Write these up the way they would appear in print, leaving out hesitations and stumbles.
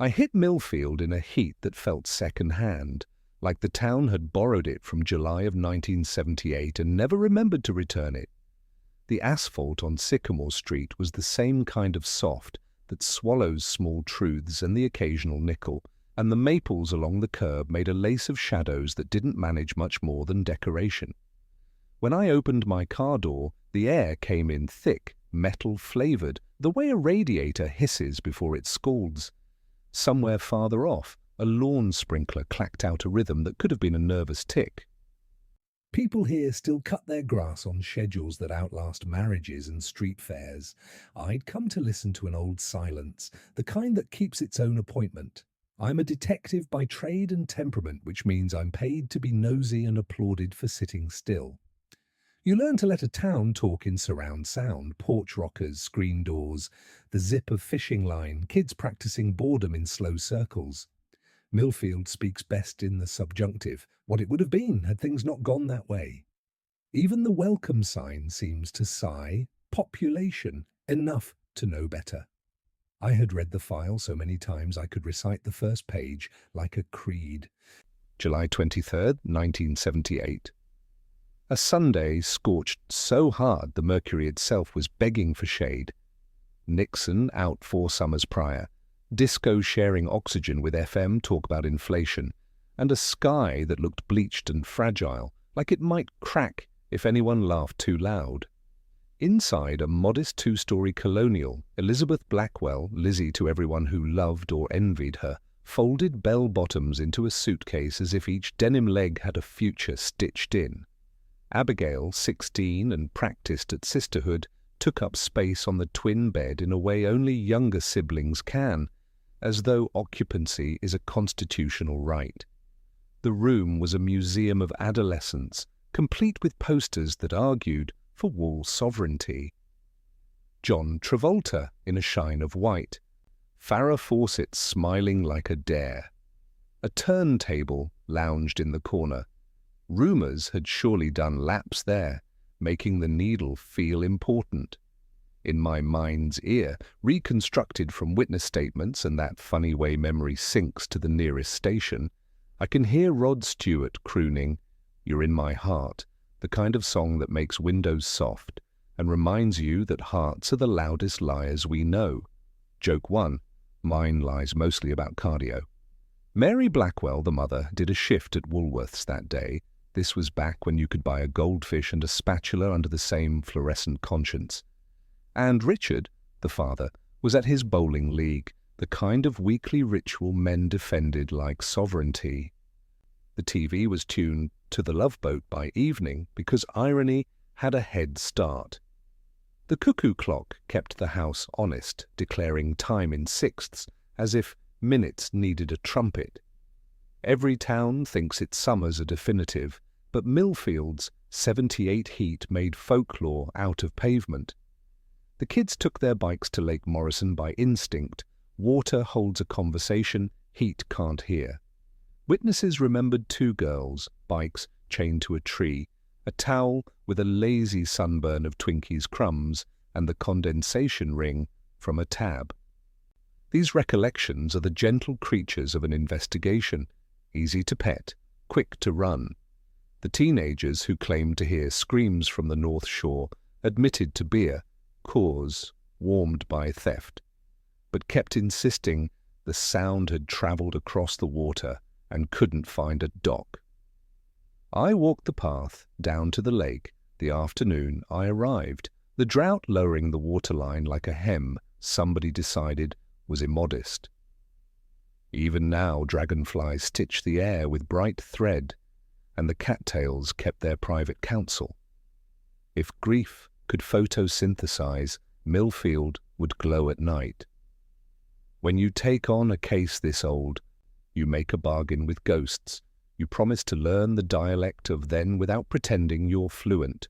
I hit Millfield in a heat that felt second-hand, like the town had borrowed it from July of 1978 and never remembered to return it. The asphalt on Sycamore Street was the same kind of soft that swallows small truths and the occasional nickel, and the maples along the curb made a lace of shadows that didn't manage much more than decoration. When I opened my car door, the air came in thick, metal-flavored, the way a radiator hisses before it scalds. Somewhere farther off, a lawn sprinkler clacked out a rhythm that could have been a nervous tick. People here still cut their grass on schedules that outlast marriages and street fairs. I'd come to listen to an old silence, the kind that keeps its own appointment. I'm a detective by trade and temperament, which means I'm paid to be nosy and applauded for sitting still. You learn to let a town talk in surround sound, porch rockers, screen doors, the zip of fishing line, kids practicing boredom in slow circles. Millfield speaks best in the subjunctive, what it would have been had things not gone that way. Even the welcome sign seems to sigh, population, enough to know better. I had read the file so many times I could recite the first page like a creed. July 23rd, 1978. A Sunday scorched so hard the mercury itself was begging for shade. Nixon out 4 summers prior, disco sharing oxygen with FM talk about inflation, and a sky that looked bleached and fragile, like it might crack if anyone laughed too loud. Inside a modest 2-story colonial, Elizabeth Blackwell, Lizzie to everyone who loved or envied her, folded bell-bottoms into a suitcase as if each denim leg had a future stitched in. Abigail, 16 and practiced at sisterhood, took up space on the twin bed in a way only younger siblings can, as though occupancy is a constitutional right. The room was a museum of adolescence, complete with posters that argued for wall sovereignty. John Travolta in a shine of white, Farrah Fawcett smiling like a dare. A turntable lounged in the corner. Rumours had surely done laps there, making the needle feel important. In my mind's ear, reconstructed from witness statements and that funny way memory sinks to the nearest station, I can hear Rod Stewart crooning, "You're in my heart," the kind of song that makes windows soft and reminds you that hearts are the loudest liars we know. Joke 1, mine lies mostly about cardio. Mary Blackwell, the mother, did a shift at Woolworths that day. This was back when you could buy a goldfish and a spatula under the same fluorescent conscience. And Richard, the father, was at his bowling league, the kind of weekly ritual men defended like sovereignty. The TV was tuned to The Love Boat by evening because irony had a head start. The cuckoo clock kept the house honest, declaring time in sixths, as if minutes needed a trumpet. Every town thinks its summers are definitive, but Millfield's 78 heat made folklore out of pavement. The kids took their bikes to Lake Morrison by instinct. Water holds a conversation heat can't hear. Witnesses remembered 2 girls, bikes chained to a tree, a towel with a lazy sunburn of Twinkies crumbs, and the condensation ring from a tab. These recollections are the gentle creatures of an investigation, easy to pet, quick to run. The teenagers who claimed to hear screams from the North Shore admitted to beer, cause warmed by theft, but kept insisting the sound had travelled across the water and couldn't find a dock. I walked the path down to the lake. The afternoon I arrived, the drought lowering the waterline like a hem somebody decided was immodest. Even now dragonflies stitch the air with bright thread, and the cattails kept their private counsel. If grief could photosynthesize, Millfield would glow at night. When you take on a case this old, you make a bargain with ghosts. You promise to learn the dialect of then without pretending you're fluent.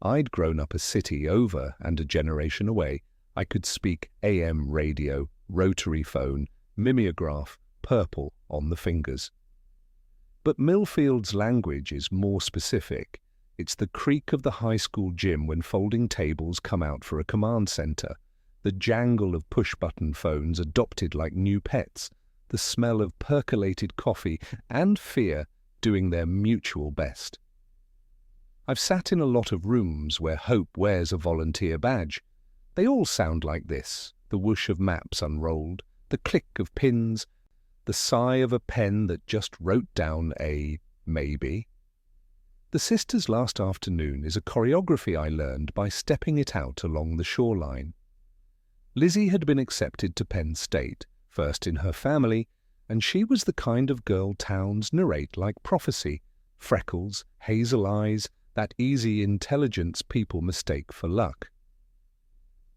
I'd grown up a city over and a generation away. I could speak AM radio, rotary phone, mimeograph, purple on the fingers. But Millfield's language is more specific. It's the creak of the high school gym when folding tables come out for a command center, the jangle of push-button phones adopted like new pets, the smell of percolated coffee, and fear doing their mutual best. I've sat in a lot of rooms where hope wears a volunteer badge. They all sound like this: the whoosh of maps unrolled, the click of pins, the sigh of a pen that just wrote down a maybe. The Sisters' Last Afternoon is a choreography I learned by stepping it out along the shoreline. Lizzie had been accepted to Penn State, first in her family, and she was the kind of girl towns narrate like prophecy: freckles, hazel eyes, that easy intelligence people mistake for luck.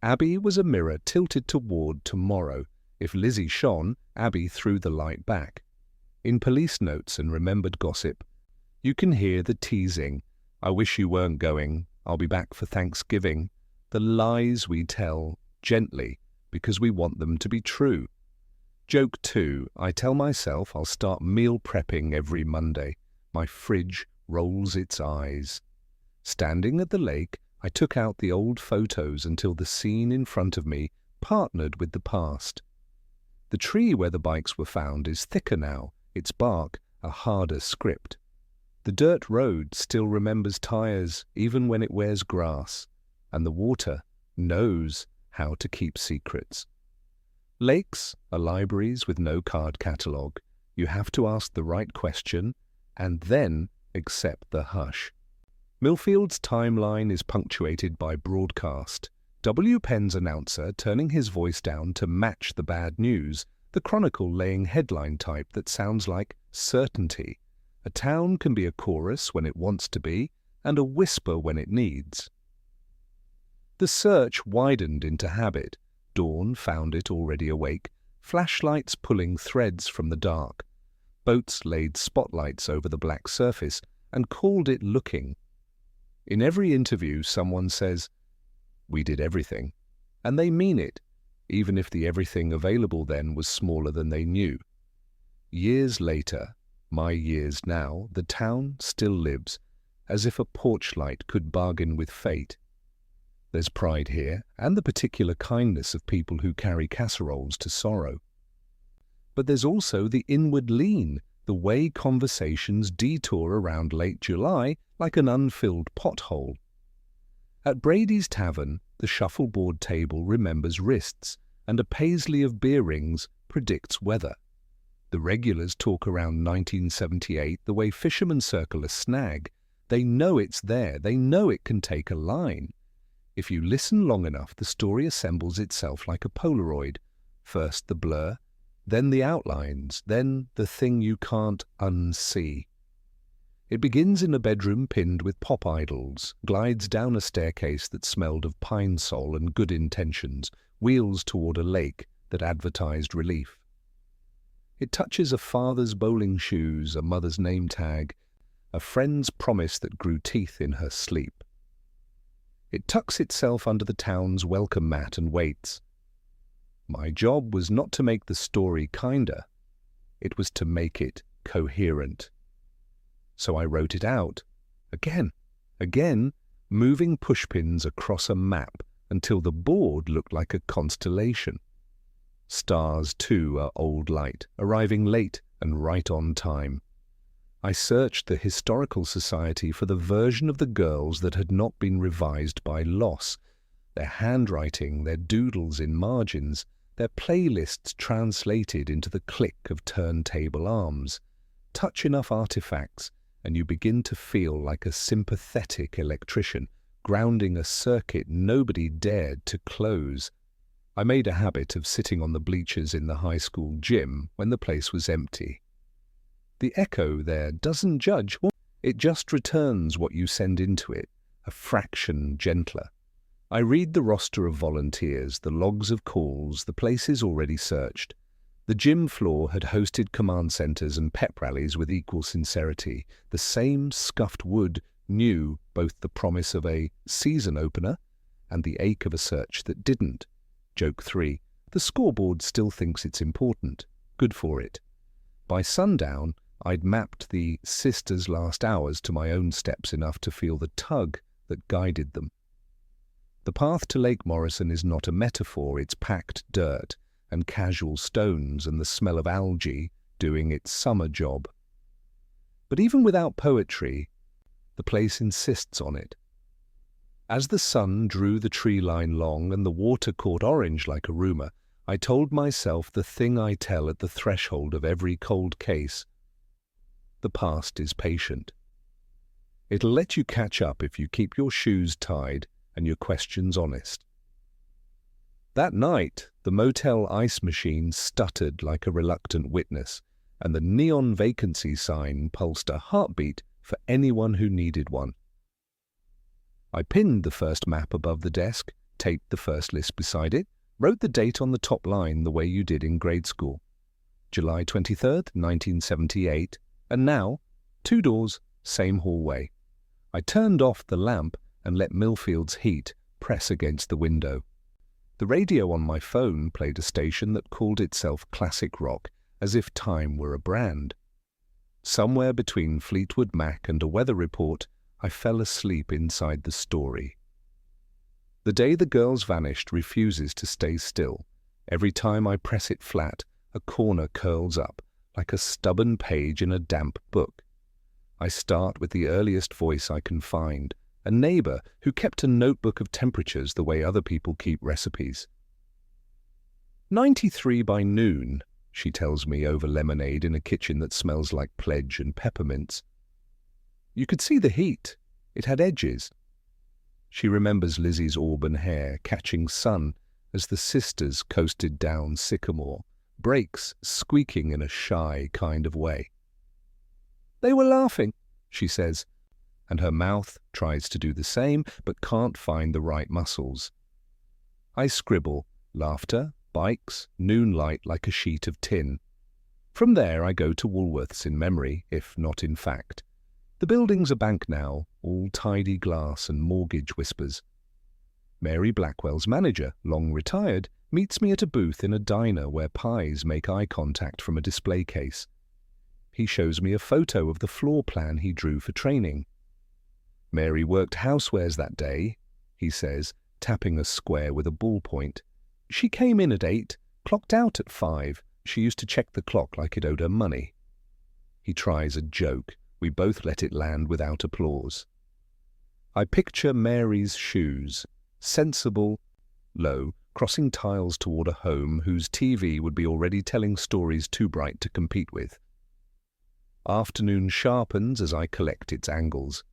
Abby was a mirror tilted toward tomorrow. If Lizzie shone, Abby threw the light back. In police notes and remembered gossip, you can hear the teasing: "I wish you weren't going, I'll be back for Thanksgiving," the lies we tell gently because we want them to be true. Joke 2, I tell myself I'll start meal prepping every Monday. My fridge rolls its eyes. Standing at the lake, I took out the old photos until the scene in front of me partnered with the past. The tree where the bikes were found is thicker now, its bark a harder script. The dirt road still remembers tires even when it wears grass, and the water knows how to keep secrets. Lakes are libraries with no card catalogue. You have to ask the right question and then accept the hush. Millfield's timeline is punctuated by broadcast. W. Penn's announcer turning his voice down to match the bad news, the Chronicle laying headline type that sounds like certainty. A town can be a chorus when it wants to be, and a whisper when it needs. The search widened into habit. Dawn found it already awake, flashlights pulling threads from the dark. Boats laid spotlights over the black surface and called it looking. In every interview, someone says, "We did everything," and they mean it, even if the everything available then was smaller than they knew. Years later, my years now, the town still lives, as if a porch light could bargain with fate. There's pride here, and the particular kindness of people who carry casseroles to sorrow. But there's also the inward lean, the way conversations detour around late July like an unfilled pothole. At Brady's Tavern, the shuffleboard table remembers wrists, and a paisley of beer rings predicts weather. The regulars talk around 1978 the way fishermen circle a snag. They know it's there, they know it can take a line. If you listen long enough, the story assembles itself like a Polaroid. First the blur, then the outlines, then the thing you can't unsee. It begins in a bedroom pinned with pop idols, glides down a staircase that smelled of pine sol and good intentions, wheels toward a lake that advertised relief. It touches a father's bowling shoes, a mother's name tag, a friend's promise that grew teeth in her sleep. It tucks itself under the town's welcome mat and waits. My job was not to make the story kinder, it was to make it coherent. So I wrote it out, again, moving pushpins across a map until the board looked like a constellation. Stars, too, are old light, arriving late and right on time. I searched the Historical Society for the version of the girls that had not been revised by loss, their handwriting, their doodles in margins, their playlists translated into the click of turntable arms. Touch enough artifacts, and you begin to feel like a sympathetic electrician, grounding a circuit nobody dared to close. I made a habit of sitting on the bleachers in the high school gym when the place was empty. The echo there doesn't judge, it just returns what you send into it, a fraction gentler. I read the roster of volunteers, the logs of calls, the places already searched. The gym floor had hosted command centers and pep rallies with equal sincerity. The same scuffed wood knew both the promise of a season opener and the ache of a search that didn't. Joke 3. The scoreboard still thinks it's important. Good for it. By sundown, I'd mapped the Sisters' Last Hours to my own steps enough to feel the tug that guided them. The path to Lake Morrison is not a metaphor, it's packed dirt and casual stones and the smell of algae doing its summer job. But even without poetry, the place insists on it. As the sun drew the tree line long and the water caught orange like a rumour, I told myself the thing I tell at the threshold of every cold case. The past is patient. It'll let you catch up if you keep your shoes tied and your questions honest. That night, the motel ice machine stuttered like a reluctant witness, and the neon vacancy sign pulsed a heartbeat for anyone who needed one. I pinned the first map above the desk, taped the first list beside it, wrote the date on the top line the way you did in grade school. July 23rd, 1978, and now, 2 doors, same hallway. I turned off the lamp and let Millfield's heat press against the window. The radio on my phone played a station that called itself classic rock, as if time were a brand. Somewhere between Fleetwood Mac and a weather report, I fell asleep inside the story. The day the girls vanished refuses to stay still. Every time I press it flat, a corner curls up, like a stubborn page in a damp book. I start with the earliest voice I can find, a neighbour who kept a notebook of temperatures the way other people keep recipes. 93 by noon, she tells me over lemonade in a kitchen that smells like pledge and peppermints. You could see the heat. It had edges. She remembers Lizzie's auburn hair catching sun as the sisters coasted down Sycamore, brakes squeaking in a shy kind of way. They were laughing, she says, and her mouth tries to do the same but can't find the right muscles. I scribble, laughter, bikes, noonlight like a sheet of tin. From there I go to Woolworths in memory, if not in fact. The building's a bank now, all tidy glass and mortgage whispers. Mary Blackwell's manager, long retired, meets me at a booth in a diner where pies make eye contact from a display case. He shows me a photo of the floor plan he drew for training. Mary worked housewares that day, he says, tapping a square with a ballpoint. She came in at 8, clocked out at 5. She used to check the clock like it owed her money. He tries a joke. We both let it land without applause. I picture Mary's shoes, sensible, low, crossing tiles toward a home whose TV would be already telling stories too bright to compete with. Afternoon sharpens as I collect its angles.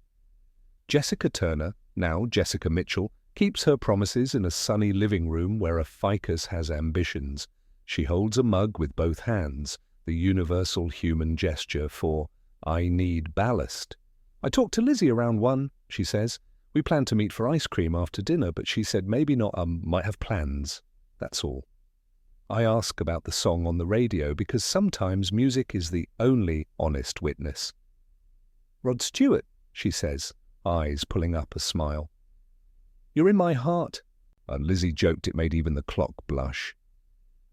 Jessica Turner, now Jessica Mitchell, keeps her promises in a sunny living room where a ficus has ambitions. She holds a mug with both hands, the universal human gesture for I need ballast. I talked to Lizzie around 1, she says. We planned to meet for ice cream after dinner, but she said maybe not, might have plans. That's all. I ask about the song on the radio because sometimes music is the only honest witness. Rod Stewart, she says, eyes pulling up a smile. You're in my heart. And Lizzie joked it made even the clock blush.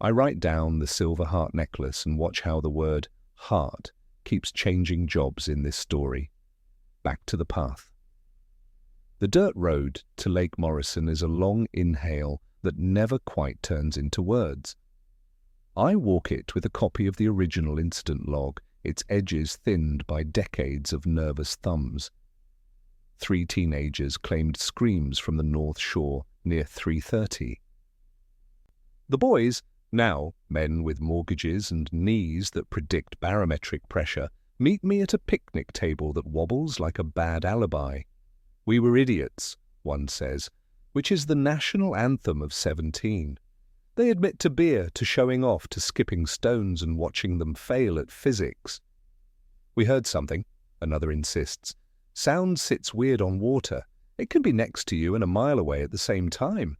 I write down the silver heart necklace and watch how the word heart keeps changing jobs in this story. Back to the path. The dirt road to Lake Morrison is a long inhale that never quite turns into words. I walk it with a copy of the original incident log, its edges thinned by decades of nervous thumbs. 3 teenagers claimed screams from the North Shore near 3:30. The boys, now men with mortgages and knees that predict barometric pressure, meet me at a picnic table that wobbles like a bad alibi. We were idiots, one says, which is the national anthem of 17. They admit to beer, to showing off, to skipping stones and watching them fail at physics. We heard something, another insists. Sound sits weird on water. It can be next to you and a mile away at the same time.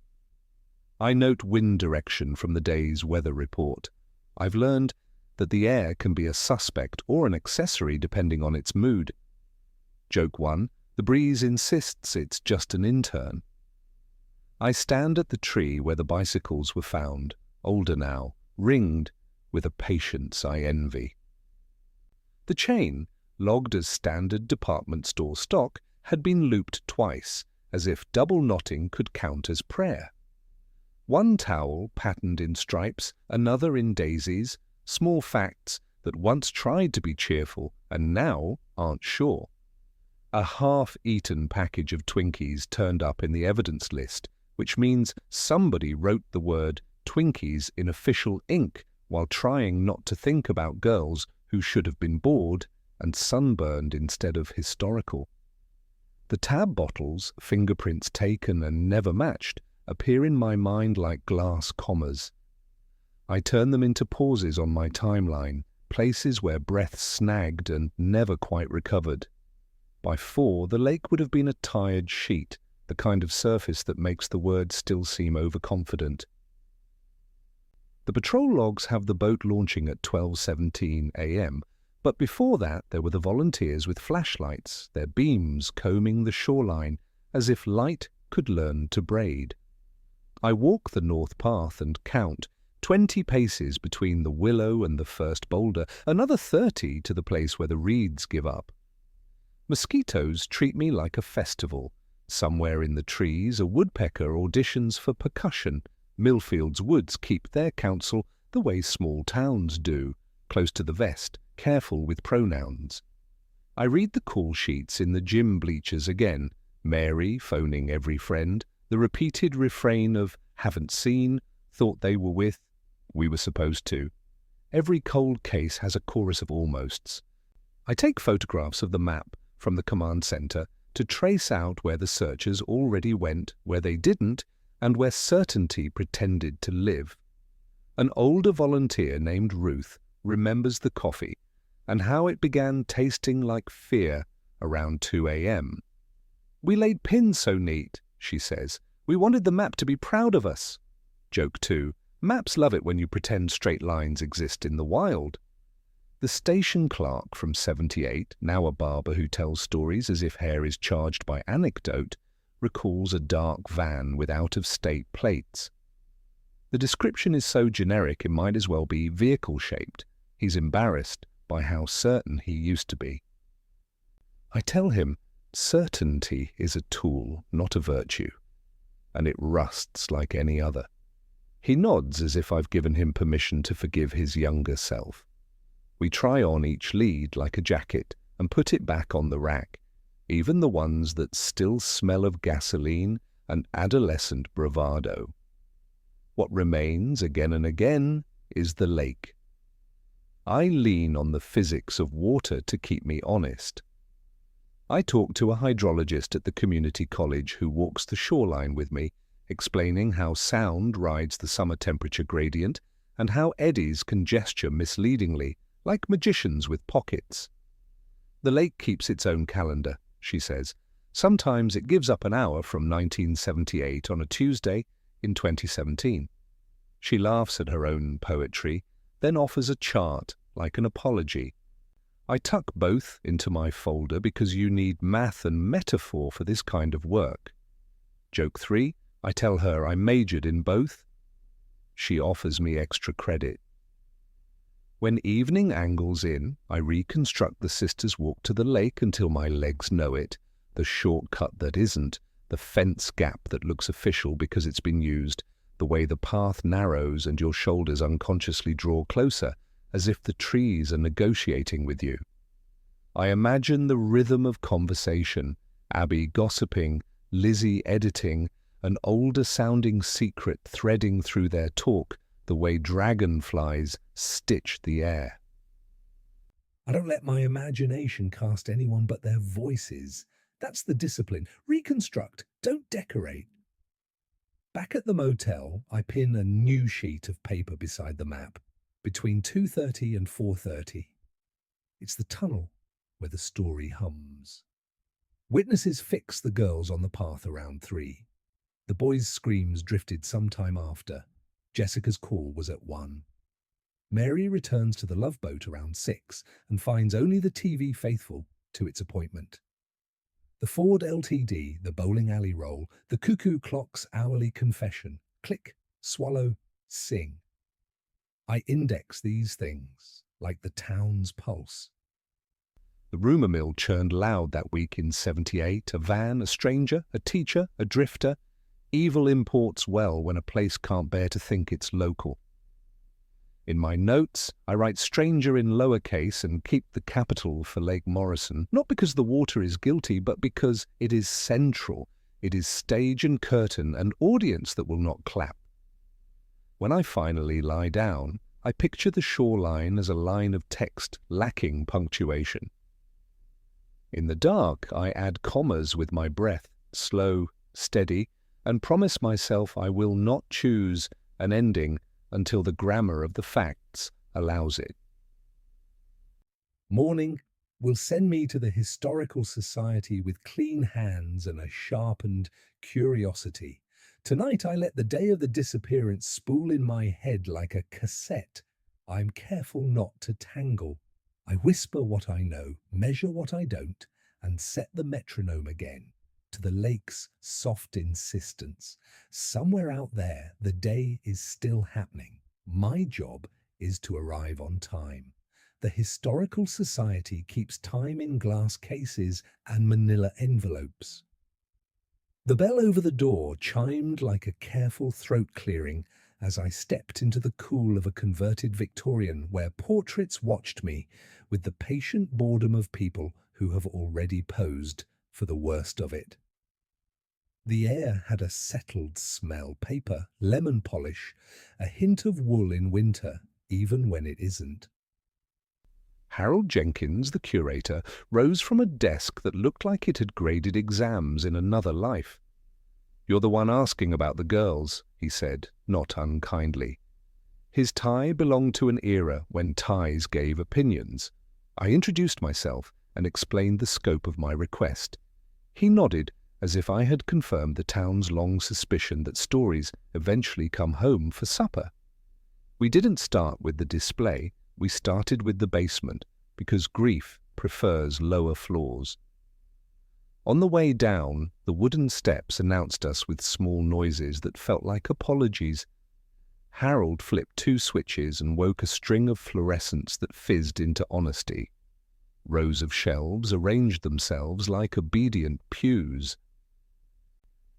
I note wind direction from the day's weather report. I've learned that the air can be a suspect or an accessory depending on its mood. Joke 1, the breeze insists it's just an intern. I stand at the tree where the bicycles were found, older now, ringed with a patience I envy. The chain, logged as standard department store stock, had been looped twice, as if double knotting could count as prayer. One towel patterned in stripes, another in daisies, small facts that once tried to be cheerful and now aren't sure. A half-eaten package of Twinkies turned up in the evidence list, which means somebody wrote the word Twinkies in official ink while trying not to think about girls who should have been bored and sunburned instead of historical. The tab bottles, fingerprints taken and never matched, appear in my mind like glass commas. I turn them into pauses on my timeline, places where breath snagged and never quite recovered. By 4, the lake would have been a tired sheet, the kind of surface that makes the word still seem overconfident. The patrol logs have the boat launching at 12:17 a.m., but before that there were the volunteers with flashlights, their beams combing the shoreline as if light could learn to braid. I walk the north path and count 20 paces between the willow and the first boulder, another 30 to the place where the reeds give up. Mosquitoes treat me like a festival. Somewhere in the trees, a woodpecker auditions for percussion. Millfield's woods keep their counsel the way small towns do, close to the vest, careful with pronouns. I read the call sheets in the gym bleachers again, Mary phoning every friend, the repeated refrain of haven't seen, thought they were with, we were supposed to. Every cold case has a chorus of almosts. I take photographs of the map from the command center to trace out where the searchers already went, where they didn't, and where certainty pretended to live. An older volunteer named Ruth remembers the coffee and how it began tasting like fear around 2 a.m. We laid pins so neat, she says. We wanted the map to be proud of us. Joke 2. Maps love it when you pretend straight lines exist in the wild. The station clerk from 78, now a barber who tells stories as if hair is charged by anecdote, recalls a dark van with out-of-state plates. The description is so generic it might as well be vehicle-shaped. He's embarrassed by how certain he used to be. I tell him certainty is a tool, not a virtue, and it rusts like any other. He nods as if I've given him permission to forgive his younger self. We try on each lead like a jacket and put it back on the rack, even the ones that still smell of gasoline and adolescent bravado. What remains again and again is the lake. I lean on the physics of water to keep me honest. I talk to a hydrologist at the community college who walks the shoreline with me, explaining how sound rides the summer temperature gradient and how eddies can gesture misleadingly, like magicians with pockets. The lake keeps its own calendar, she says. Sometimes it gives up an hour from 1978 on a Tuesday in 2017. She laughs at her own poetry, then offers a chart like an apology. I tuck both into my folder because you need math and metaphor for this kind of work. Joke 3, I tell her I majored in both. She offers me extra credit. When evening angles in, I reconstruct the sisters' walk to the lake until my legs know it, the shortcut that isn't, the fence gap that looks official because it's been used, the way the path narrows and your shoulders unconsciously draw closer, as if the trees are negotiating with you. I imagine the rhythm of conversation, Abby gossiping, Lizzie editing, an older-sounding secret threading through their talk, the way dragonflies stitch the air. I don't let my imagination cast anyone but their voices. That's the discipline. Reconstruct, don't decorate. Back at the motel, I pin a new sheet of paper beside the map, between 2:30 and 4:30. It's the tunnel where the story hums. Witnesses fix the girls on the path around 3. The boys' screams drifted some time after. Jessica's call was at 1. Mary returns to the Love Boat around 6 and finds only the TV faithful to its appointment. The Ford LTD, the bowling alley roll, the cuckoo clock's hourly confession. Click, swallow, sing. I index these things like the town's pulse. The rumour mill churned loud that week in '78, a van, a stranger, a teacher, a drifter. Evil imports well when a place can't bear to think it's local. In my notes, I write stranger in lowercase and keep the capital for Lake Morrison, not because the water is guilty, but because it is central. It is stage and curtain and audience that will not clap. When I finally lie down, I picture the shoreline as a line of text lacking punctuation. In the dark, I add commas with my breath, slow, steady, and promise myself I will not choose an ending until the grammar of the facts allows it. Morning will send me to the Historical Society with clean hands and a sharpened curiosity. Tonight I let the day of the disappearance spool in my head like a cassette. I'm careful not to tangle. I whisper what I know, measure what I don't, and set the metronome again to the lake's soft insistence. Somewhere out there, the day is still happening. My job is to arrive on time. The Historical Society keeps time in glass cases and manila envelopes. The bell over the door chimed like a careful throat clearing as I stepped into the cool of a converted Victorian where portraits watched me with the patient boredom of people who have already posed for the worst of it. The air had a settled smell, paper, lemon polish, a hint of wool in winter, even when it isn't. Harold Jenkins, the curator, rose from a desk that looked like it had graded exams in another life. "You're the one asking about the girls," he said, not unkindly. His tie belonged to an era when ties gave opinions. I introduced myself and explained the scope of my request. He nodded, as if I had confirmed the town's long suspicion that stories eventually come home for supper. We didn't start with the display, we started with the basement, because grief prefers lower floors. On the way down, the wooden steps announced us with small noises that felt like apologies. Harold flipped 2 switches and woke a string of fluorescents that fizzed into honesty. Rows of shelves arranged themselves like obedient pews.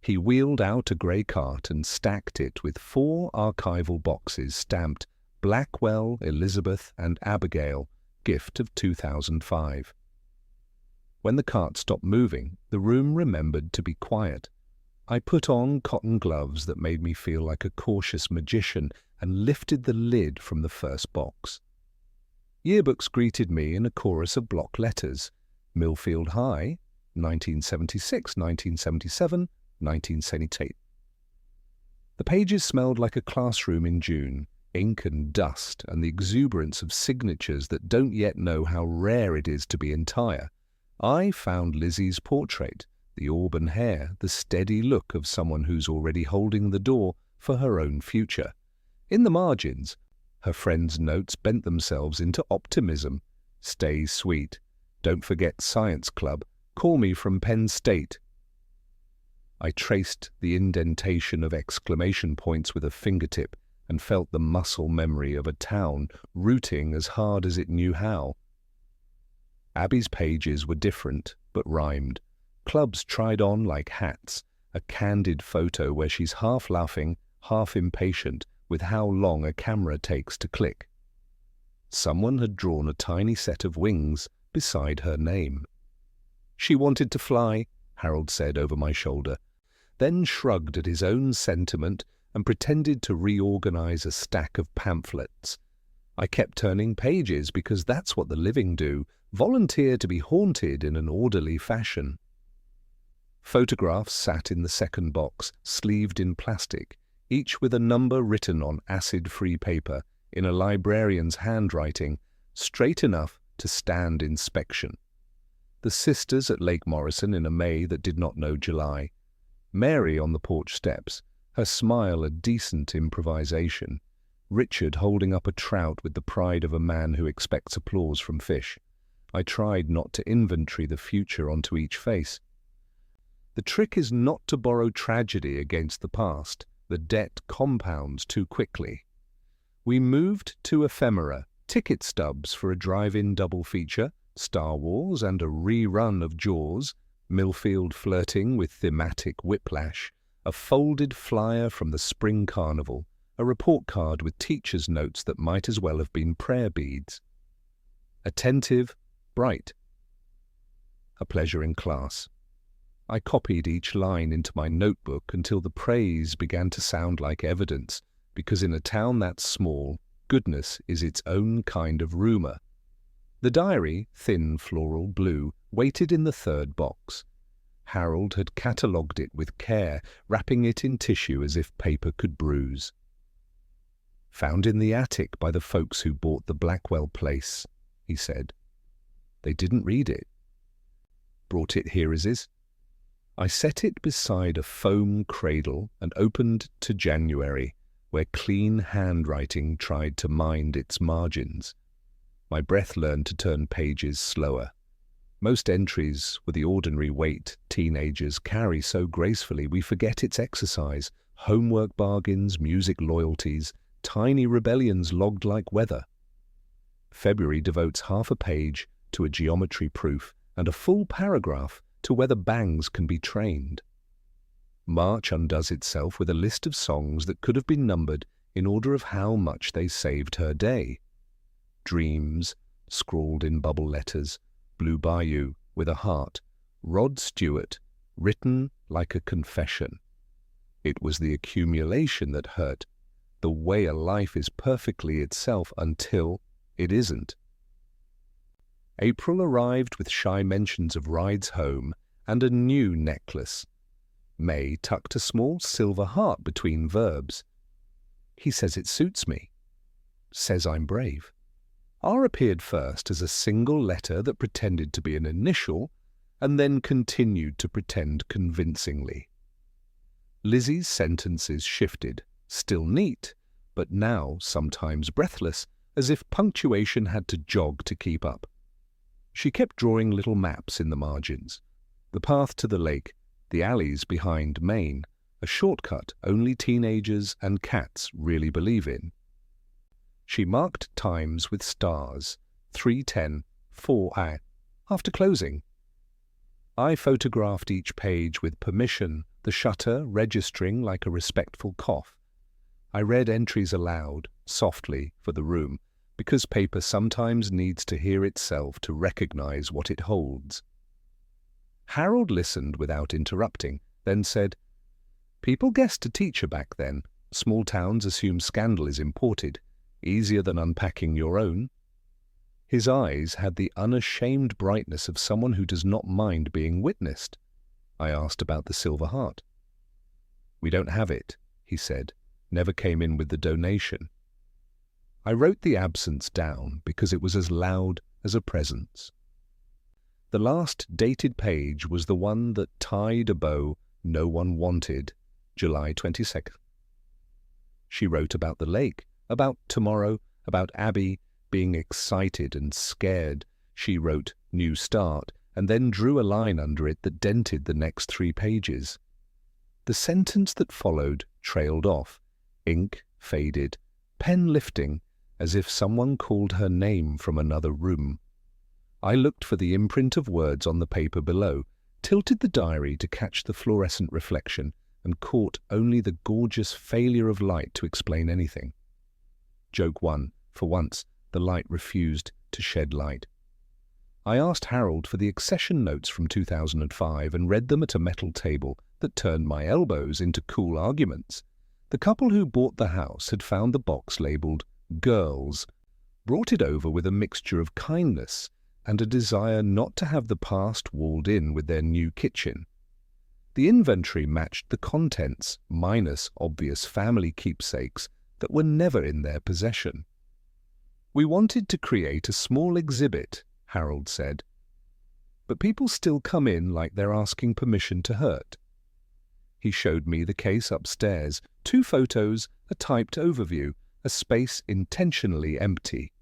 He wheeled out a grey cart and stacked it with 4 archival boxes stamped Blackwell, Elizabeth and Abigail, gift of 2005. When the cart stopped moving, the room remembered to be quiet. I put on cotton gloves that made me feel like a cautious magician and lifted the lid from the first box. Yearbooks greeted me in a chorus of block letters. Millfield High, 1976, 1977, 1978. The pages smelled like a classroom in June, ink and dust and the exuberance of signatures that don't yet know how rare it is to be entire. I found Lizzie's portrait, the auburn hair, the steady look of someone who's already holding the door for her own future. In the margins, her friends' notes bent themselves into optimism. Stay sweet. Don't forget Science Club. Call me from Penn State. I traced the indentation of exclamation points with a fingertip and felt the muscle memory of a town rooting as hard as it knew how. Abby's pages were different, but rhymed. Clubs tried on like hats, a candid photo where she's half laughing, half impatient with how long a camera takes to click. Someone had drawn a tiny set of wings beside her name. "She wanted to fly," Harold said over my shoulder, then shrugged at his own sentiment and pretended to reorganize a stack of pamphlets. I kept turning pages because that's what the living do, volunteer to be haunted in an orderly fashion. Photographs sat in the second box, sleeved in plastic, each with a number written on acid-free paper in a librarian's handwriting, straight enough to stand inspection. The sisters at Lake Morrison in a May that did not know July. Mary on the porch steps, her smile a decent improvisation. Richard holding up a trout with the pride of a man who expects applause from fish. I tried not to inventory the future onto each face. The trick is not to borrow tragedy against the past. The debt compounds too quickly. We moved to ephemera, ticket stubs for a drive-in double feature, Star Wars and a rerun of Jaws, Millfield flirting with thematic whiplash, a folded flyer from the Spring Carnival, a report card with teacher's notes that might as well have been prayer beads. Attentive, bright. A pleasure in class. I copied each line into my notebook until the praise began to sound like evidence, because in a town that small, goodness is its own kind of rumour. The diary, thin floral blue, waited in the third box. Harold had catalogued it with care, wrapping it in tissue as if paper could bruise. "Found in the attic by the folks who bought the Blackwell place," he said. "They didn't read it. Brought it here as is." I set it beside a foam cradle and opened to January, where clean handwriting tried to mind its margins. My breath learned to turn pages slower. Most entries were the ordinary weight teenagers carry so gracefully we forget its exercise, homework bargains, music loyalties, tiny rebellions logged like weather. February devotes half a page to a geometry proof and a full paragraph to whether bangs can be trained. March undoes itself with a list of songs that could have been numbered in order of how much they saved her day. Dreams, scrawled in bubble letters, Blue Bayou with a heart, Rod Stewart, written like a confession. It was the accumulation that hurt, the way a life is perfectly itself until it isn't. April arrived with shy mentions of rides home and a new necklace. May tucked a small silver heart between verbs. "He says it suits me." "Says I'm brave." R appeared first as a single letter that pretended to be an initial and then continued to pretend convincingly. Lizzie's sentences shifted, still neat, but now sometimes breathless, as if punctuation had to jog to keep up. She kept drawing little maps in the margins. The path to the lake, the alleys behind Maine, a shortcut only teenagers and cats really believe in. She marked times with stars, 3:10, 4 after closing. I photographed each page with permission, the shutter registering like a respectful cough. I read entries aloud, softly, for the room, because paper sometimes needs to hear itself to recognize what it holds. Harold listened without interrupting, then said, "People guessed a teacher back then. Small towns assume scandal is imported. Easier than unpacking your own." His eyes had the unashamed brightness of someone who does not mind being witnessed. I asked about the silver heart. "We don't have it," he said. "Never came in with the donation." I wrote the absence down because it was as loud as a presence. The last dated page was the one that tied a bow no one wanted, July 22nd. She wrote about the lake, about tomorrow, about Abby being excited and scared. She wrote "New Start" and then drew a line under it that dented the next 3 pages. The sentence that followed trailed off, ink faded, pen lifting, as if someone called her name from another room. I looked for the imprint of words on the paper below, tilted the diary to catch the fluorescent reflection, and caught only the gorgeous failure of light to explain anything. Joke 1. For once, the light refused to shed light. I asked Harold for the accession notes from 2005 and read them at a metal table that turned my elbows into cool arguments. The couple who bought the house had found the box labelled "Girls," brought it over with a mixture of kindness and a desire not to have the past walled in with their new kitchen. The inventory matched the contents, minus obvious family keepsakes that were never in their possession. "We wanted to create a small exhibit," Harold said. "But people still come in like they're asking permission to hurt." He showed me the case upstairs, 2 photos, a typed overview, a space intentionally empty.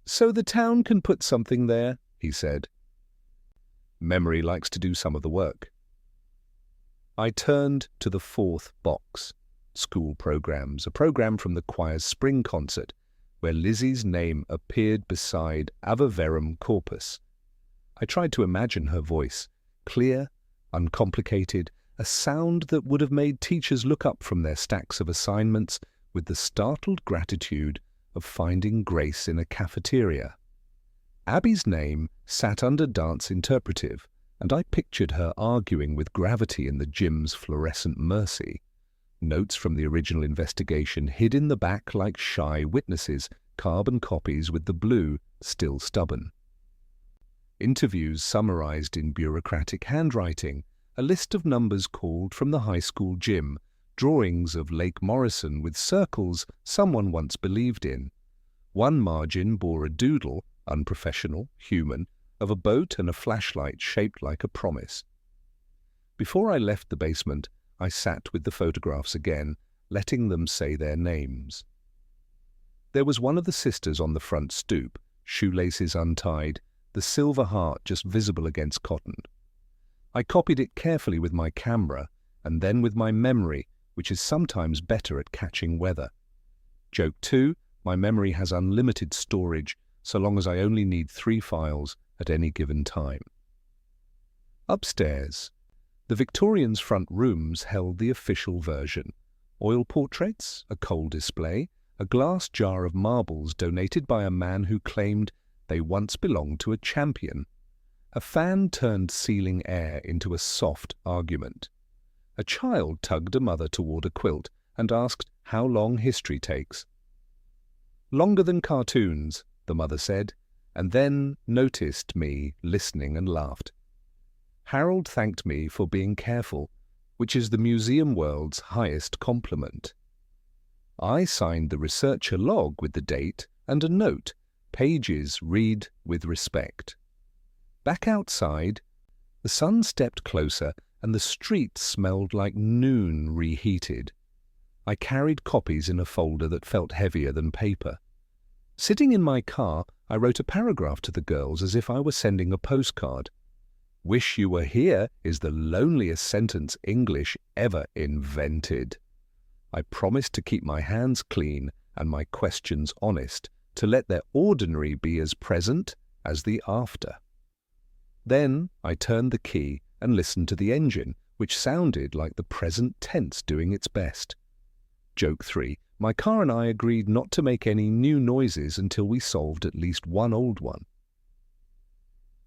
"So the town can put something there," he said. "Memory likes to do some of the work." I turned to the 4th box, school programs, a program from the choir's spring concert, where Lizzie's name appeared beside Ave Verum Corpus, I tried to imagine her voice, clear, uncomplicated, a sound that would have made teachers look up from their stacks of assignments with the startled gratitude of finding Grace in a cafeteria. Abby's name sat under dance interpretive, and I pictured her arguing with gravity in the gym's fluorescent Mercy. Notes from the original investigation hid in the back like shy witnesses, carbon copies with the blue still stubborn. Interviews summarized in bureaucratic handwriting, a list of numbers called from the high school gym, drawings of Lake Morrison with circles someone once believed in. One margin bore a doodle, unprofessional, human, of a boat and a flashlight shaped like a promise. Before I left the basement, I sat with the photographs again, letting them say their names. There was one of the sisters on the front stoop, shoelaces untied, the silver heart just visible against cotton. I copied it carefully with my camera, and then with my memory, which is sometimes better at catching weather. Joke 2, my memory has unlimited storage, so long as I only need 3 files at any given time. Upstairs, the Victorians' front rooms held the official version. Oil portraits, a coal display, a glass jar of marbles donated by a man who claimed they once belonged to a champion. A fan turned ceiling air into a soft argument. A child tugged a mother toward a quilt and asked how long history takes. "Longer than cartoons," the mother said, and then noticed me listening and laughed. Harold thanked me for being careful, which is the museum world's highest compliment. I signed the researcher log with the date and a note, pages read with respect. Back outside, the sun stepped closer and the street smelled like noon reheated. I carried copies in a folder that felt heavier than paper. Sitting in my car, I wrote a paragraph to the girls as if I were sending a postcard. "Wish you were here" is the loneliest sentence English ever invented. I promised to keep my hands clean and my questions honest, to let their ordinary be as present as the after. Then I turned the key and listened to the engine, which sounded like the present tense doing its best. Joke 3. My car and I agreed not to make any new noises until we solved at least one old one.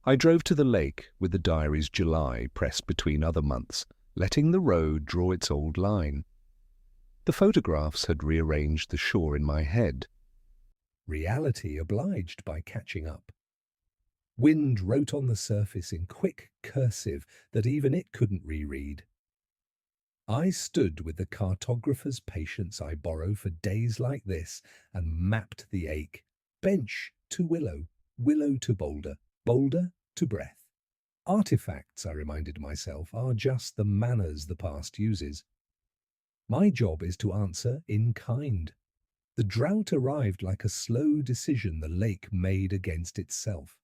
I drove to the lake with the diary's July pressed between other months, letting the road draw its old line. The photographs had rearranged the shore in my head. Reality obliged by catching up. Wind wrote on the surface in quick cursive that even it couldn't reread. I stood with the cartographer's patience I borrow for days like this and mapped the ache. Bench to willow, willow to boulder, boulder to breath. Artifacts, I reminded myself, are just the manners the past uses. My job is to answer in kind. The drought arrived like a slow decision the lake made against itself.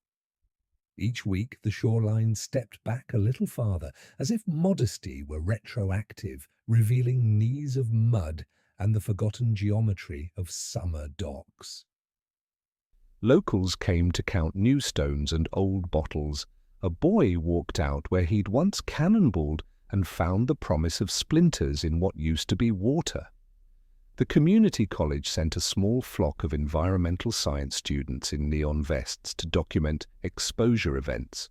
Each week the shoreline stepped back a little farther, as if modesty were retroactive, revealing knees of mud and the forgotten geometry of summer docks. Locals came to count new stones and old bottles. A boy walked out where he'd once cannonballed and found the promise of splinters in what used to be water. The community college sent a small flock of environmental science students in neon vests to document exposure events,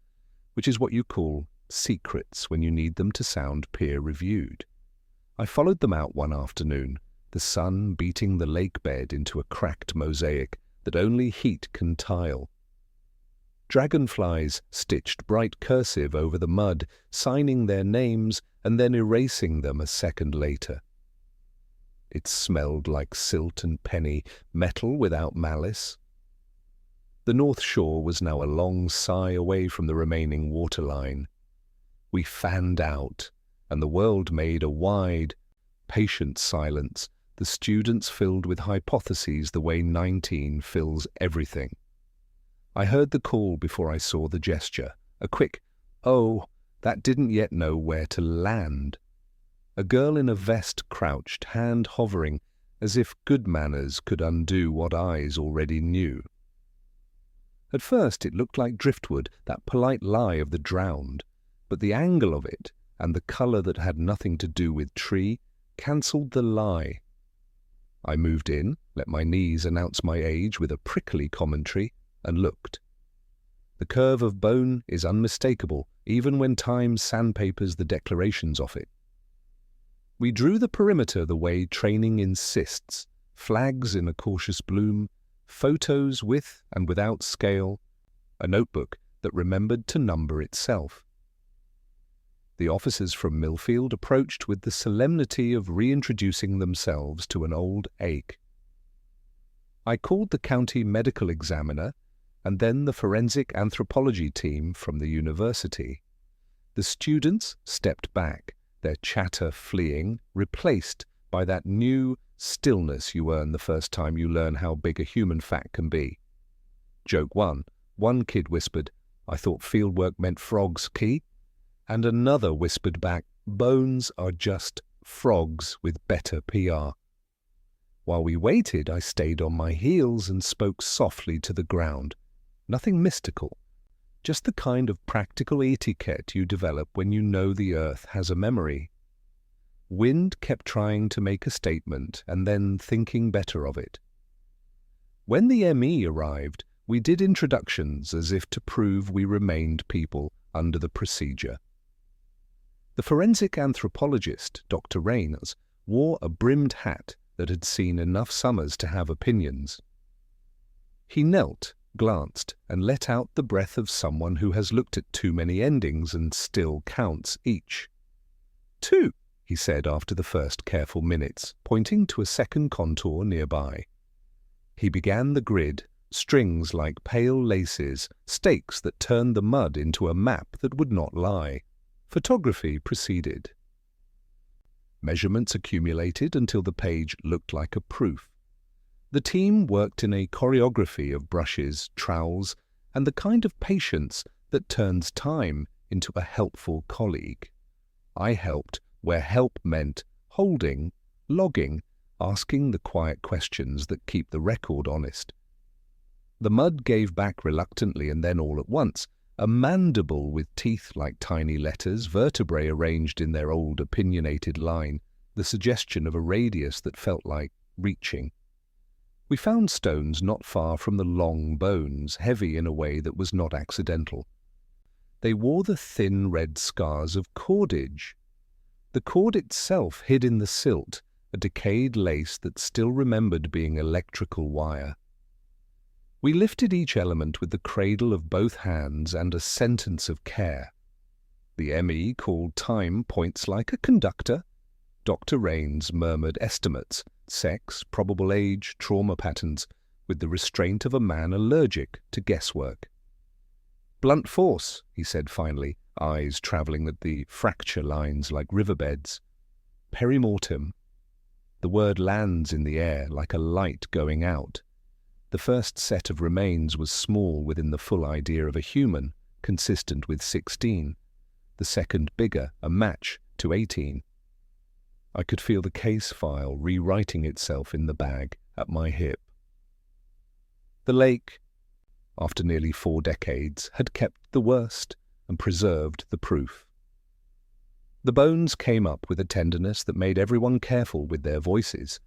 which is what you call secrets when you need them to sound peer-reviewed. I followed them out one afternoon, the sun beating the lake bed into a cracked mosaic that only heat can tile. Dragonflies stitched bright cursive over the mud, signing their names and then erasing them a second later. It smelled like silt and penny, metal without malice. The North Shore was now a long sigh away from the remaining waterline. We fanned out, and the world made a wide, patient silence, the students filled with hypotheses the way 19 fills everything. I heard the call before I saw the gesture, a quick, "Oh," that didn't yet know where to land. A girl in a vest crouched, hand hovering, as if good manners could undo what eyes already knew. At first it looked like driftwood, that polite lie of the drowned, but the angle of it and the colour that had nothing to do with tree cancelled the lie. I moved in, let my knees announce my age with a prickly commentary, and looked. The curve of bone is unmistakable, even when time sandpapers the declarations of it. We drew the perimeter the way training insists, flags in a cautious bloom, photos with and without scale, a notebook that remembered to number itself. The officers from Millfield approached with the solemnity of reintroducing themselves to an old ache. I called the county medical examiner and then the forensic anthropology team from the university. The students stepped back, their chatter fleeing, replaced by that new stillness you earn the first time you learn how big a human fact can be. Joke one. One kid whispered, "I thought fieldwork meant frogs, Key." And another whispered back, "Bones are just frogs with better PR." While we waited, I stayed on my heels and spoke softly to the ground. Nothing mystical, just the kind of practical etiquette you develop when you know the earth has a memory. Wind kept trying to make a statement and then thinking better of it. When the ME arrived, we did introductions as if to prove we remained people under the procedure. The forensic anthropologist, Dr. Rains, wore a brimmed hat that had seen enough summers to have opinions. He knelt, glanced, and let out the breath of someone who has looked at too many endings and still counts each. "Two," he said after the first careful minutes, pointing to a second contour nearby. He began the grid, strings like pale laces, stakes that turned the mud into a map that would not lie. Photography proceeded. Measurements accumulated until the page looked like a proof. The team worked in a choreography of brushes, trowels, and the kind of patience that turns time into a helpful colleague. I helped where help meant holding, logging, asking the quiet questions that keep the record honest. The mud gave back reluctantly and then all at once, a mandible with teeth like tiny letters, vertebrae arranged in their old opinionated line, the suggestion of a radius that felt like reaching. We found stones not far from the long bones, heavy in a way that was not accidental. They wore the thin red scars of cordage. The cord itself hid in the silt, a decayed lace that still remembered being electrical wire. We lifted each element with the cradle of both hands and a sentence of care. The ME called time points like a conductor. Dr. Rains murmured estimates, sex, probable age, trauma patterns, with the restraint of a man allergic to guesswork. "Blunt force," he said finally, eyes travelling at the fracture lines like riverbeds. "Perimortem." The word lands in the air like a light going out. The first set of remains was small within the full idea of a human, consistent with 16. The second bigger, a match to 18. I could feel the case file rewriting itself in the bag at my hip. The lake, after nearly 4 decades, had kept the worst and preserved the proof. The bones came up with a tenderness that made everyone careful with their voices.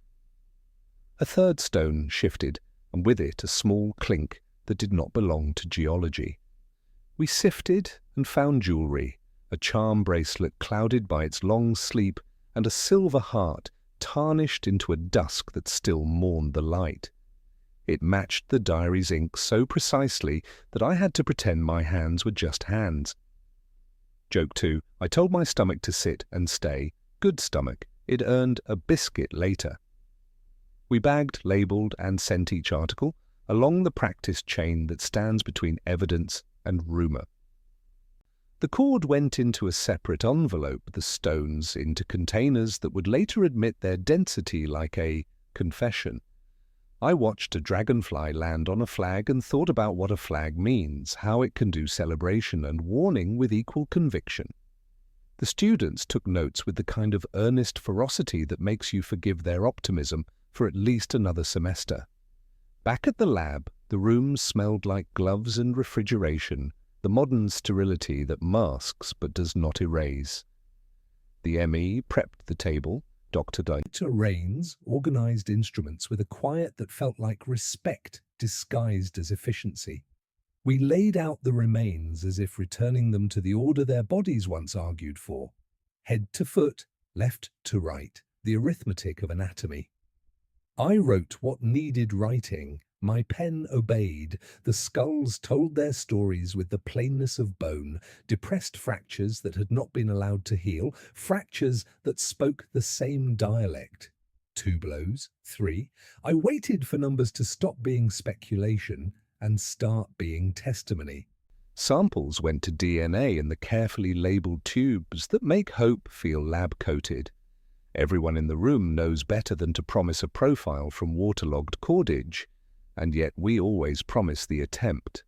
A third stone shifted, and with it a small clink that did not belong to geology. We sifted and found jewellery, a charm bracelet clouded by its long sleep, and a silver heart tarnished into a dusk that still mourned the light. It matched the diary's ink so precisely that I had to pretend my hands were just hands. Joke 2. I told my stomach to sit and stay. Good stomach. It earned a biscuit later. We bagged, labelled, and sent each article along the practice chain that stands between evidence and rumour. The cord went into a separate envelope, the stones into containers that would later admit their density like a confession. I watched a dragonfly land on a flag and thought about what a flag means, how it can do celebration and warning with equal conviction. The students took notes with the kind of earnest ferocity that makes you forgive their optimism for at least another semester. Back at the lab, The room smelled like gloves and refrigeration, the modern sterility that masks but does not erase. The ME prepped the table. Dr. Rains organized instruments with a quiet that felt like respect disguised as efficiency. We laid out the remains as if returning them to the order their bodies once argued for. Head to foot, left to right, the arithmetic of anatomy. I wrote what needed writing. My pen obeyed. The skulls told their stories with the plainness of bone, depressed fractures that had not been allowed to heal, fractures that spoke the same dialect. 2 blows, 3. I waited for numbers to stop being speculation and start being testimony. Samples went to DNA in the carefully labeled tubes that make hope feel lab-coated. Everyone in the room knows better than to promise a profile from waterlogged cordage, and yet we always promise the attempt.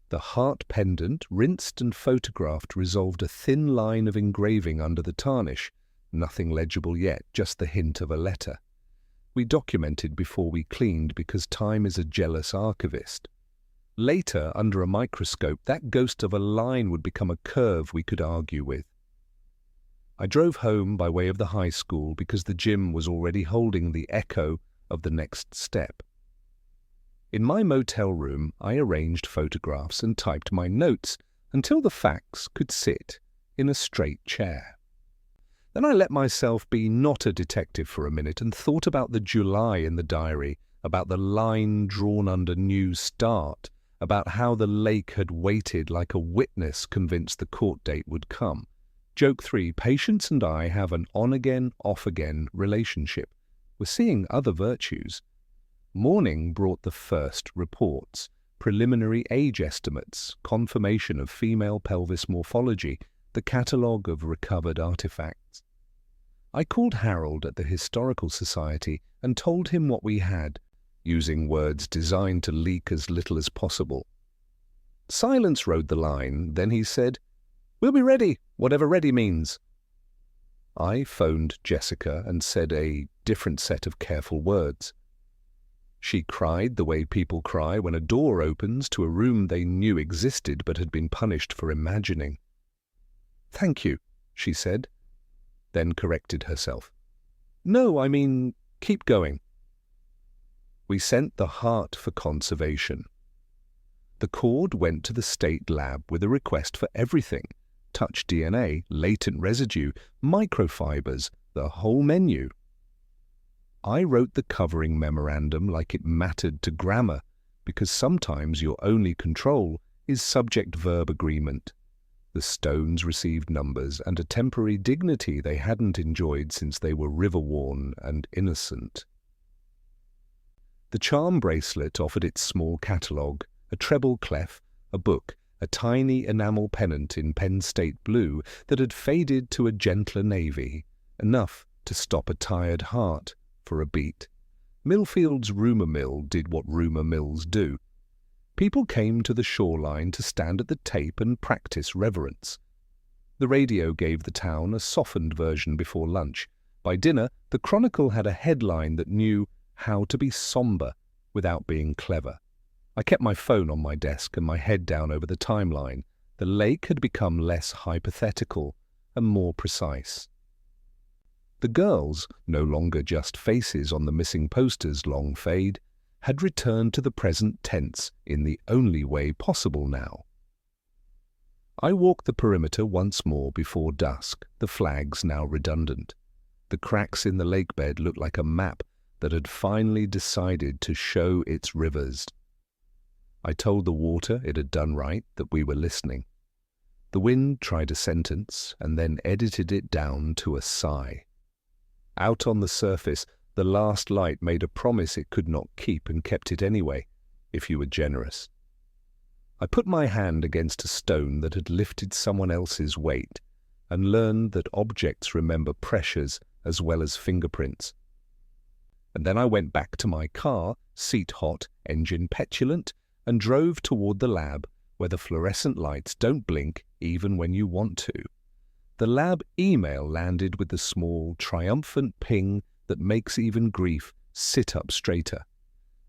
The heart pendant, rinsed and photographed, resolved a thin line of engraving under the tarnish. Nothing legible yet, just the hint of a letter. We documented before we cleaned because time is a jealous archivist. Later, under a microscope, that ghost of a line would become a curve we could argue with. I drove home by way of the high school because the gym was already holding the echo of the next step. In my motel room, I arranged photographs and typed my notes until the facts could sit in a straight chair. Then I let myself be not a detective for a minute and thought about the July in the diary, about the line drawn under New Start, about how the lake had waited like a witness convinced the court date would come. Joke 3, Patience and I have an on-again, off-again relationship. We're seeing other virtues. Morning brought the first reports, preliminary age estimates, confirmation of female pelvis morphology, the catalogue of recovered artifacts. I called Harold at the Historical Society and told him what we had, using words designed to leak as little as possible. Silence rode the line, then he said, "We'll be ready, whatever ready means." I phoned Jessica and said a different set of careful words. She cried the way people cry when a door opens to a room they knew existed but had been punished for imagining. "Thank you," she said, then corrected herself. "No, I mean, keep going." We sent the heart for conservation. The cord went to the state lab with a request for everything: touch DNA, latent residue, microfibers, the whole menu. I wrote the covering memorandum like it mattered to grammar, because sometimes your only control is subject-verb agreement. The stones received numbers and a temporary dignity they hadn't enjoyed since they were river-worn and innocent. The charm bracelet offered its small catalogue, a treble clef, a book, a tiny enamel pennant in Penn State blue that had faded to a gentler navy, enough to stop a tired heart for a beat. Millfield's rumour mill did what rumour mills do. People came to the shoreline to stand at the tape and practice reverence. The radio gave the town a softened version before lunch. By dinner, the Chronicle had a headline that knew how to be sombre without being clever. I kept my phone on my desk and my head down over the timeline. The lake had become less hypothetical and more precise. The girls, no longer just faces on the missing posters long fade, had returned to the present tense in the only way possible now. I walked the perimeter once more before dusk, the flags now redundant. The cracks in the lake bed looked like a map that had finally decided to show its rivers. I told the water it had done right, that we were listening. The wind tried a sentence and then edited it down to a sigh. Out on the surface, the last light made a promise it could not keep and kept it anyway, if you were generous. I put my hand against a stone that had lifted someone else's weight and learned that objects remember pressures as well as fingerprints. And then I went back to my car, seat hot, engine petulant, and drove toward the lab where the fluorescent lights don't blink even when you want to. The lab email landed with the small, triumphant ping that makes even grief sit up straighter.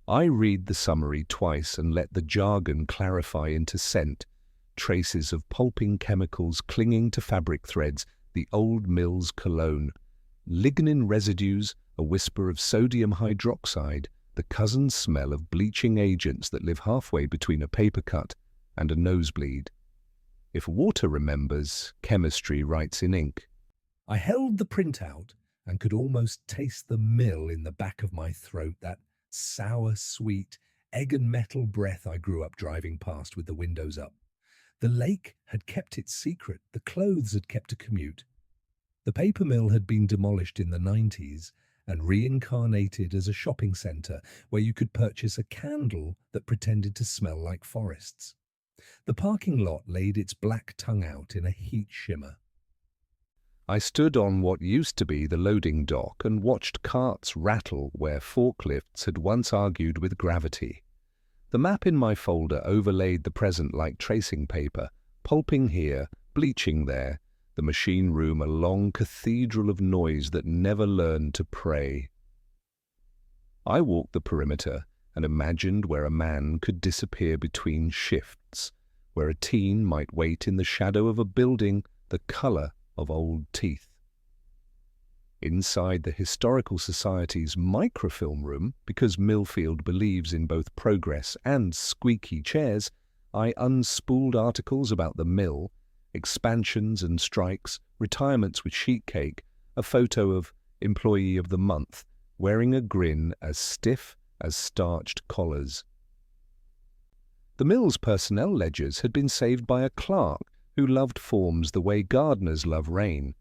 I read the summary twice and let the jargon clarify into scent, traces of pulping chemicals clinging to fabric threads, the old mill's cologne, lignin residues, a whisper of sodium hydroxide, the cousin smell of bleaching agents that live halfway between a paper cut and a nosebleed. If water remembers, chemistry writes in ink. I held the printout and could almost taste the mill in the back of my throat, that sour, sweet, egg and metal breath I grew up driving past with the windows up. The lake had kept its secret, the clothes had kept a commute. The paper mill had been demolished in the 90s and reincarnated as a shopping centre where you could purchase a candle that pretended to smell like forests. The parking lot laid its black tongue out in a heat shimmer. I stood on what used to be the loading dock and watched carts rattle where forklifts had once argued with gravity. The map in my folder overlaid the present like tracing paper, pulping here, bleaching there, the machine room a long cathedral of noise that never learned to pray. I walked the perimeter and imagined where a man could disappear between shifts, where a teen might wait in the shadow of a building the colour of old teeth. Inside the Historical Society's microfilm room, because Millfield believes in both progress and squeaky chairs, I unspooled articles about the mill, expansions and strikes, retirements with sheet cake, a photo of Employee of the Month, wearing a grin as stiff as starched collars. The mill's personnel ledgers had been saved by a clerk who loved forms the way gardeners love rain.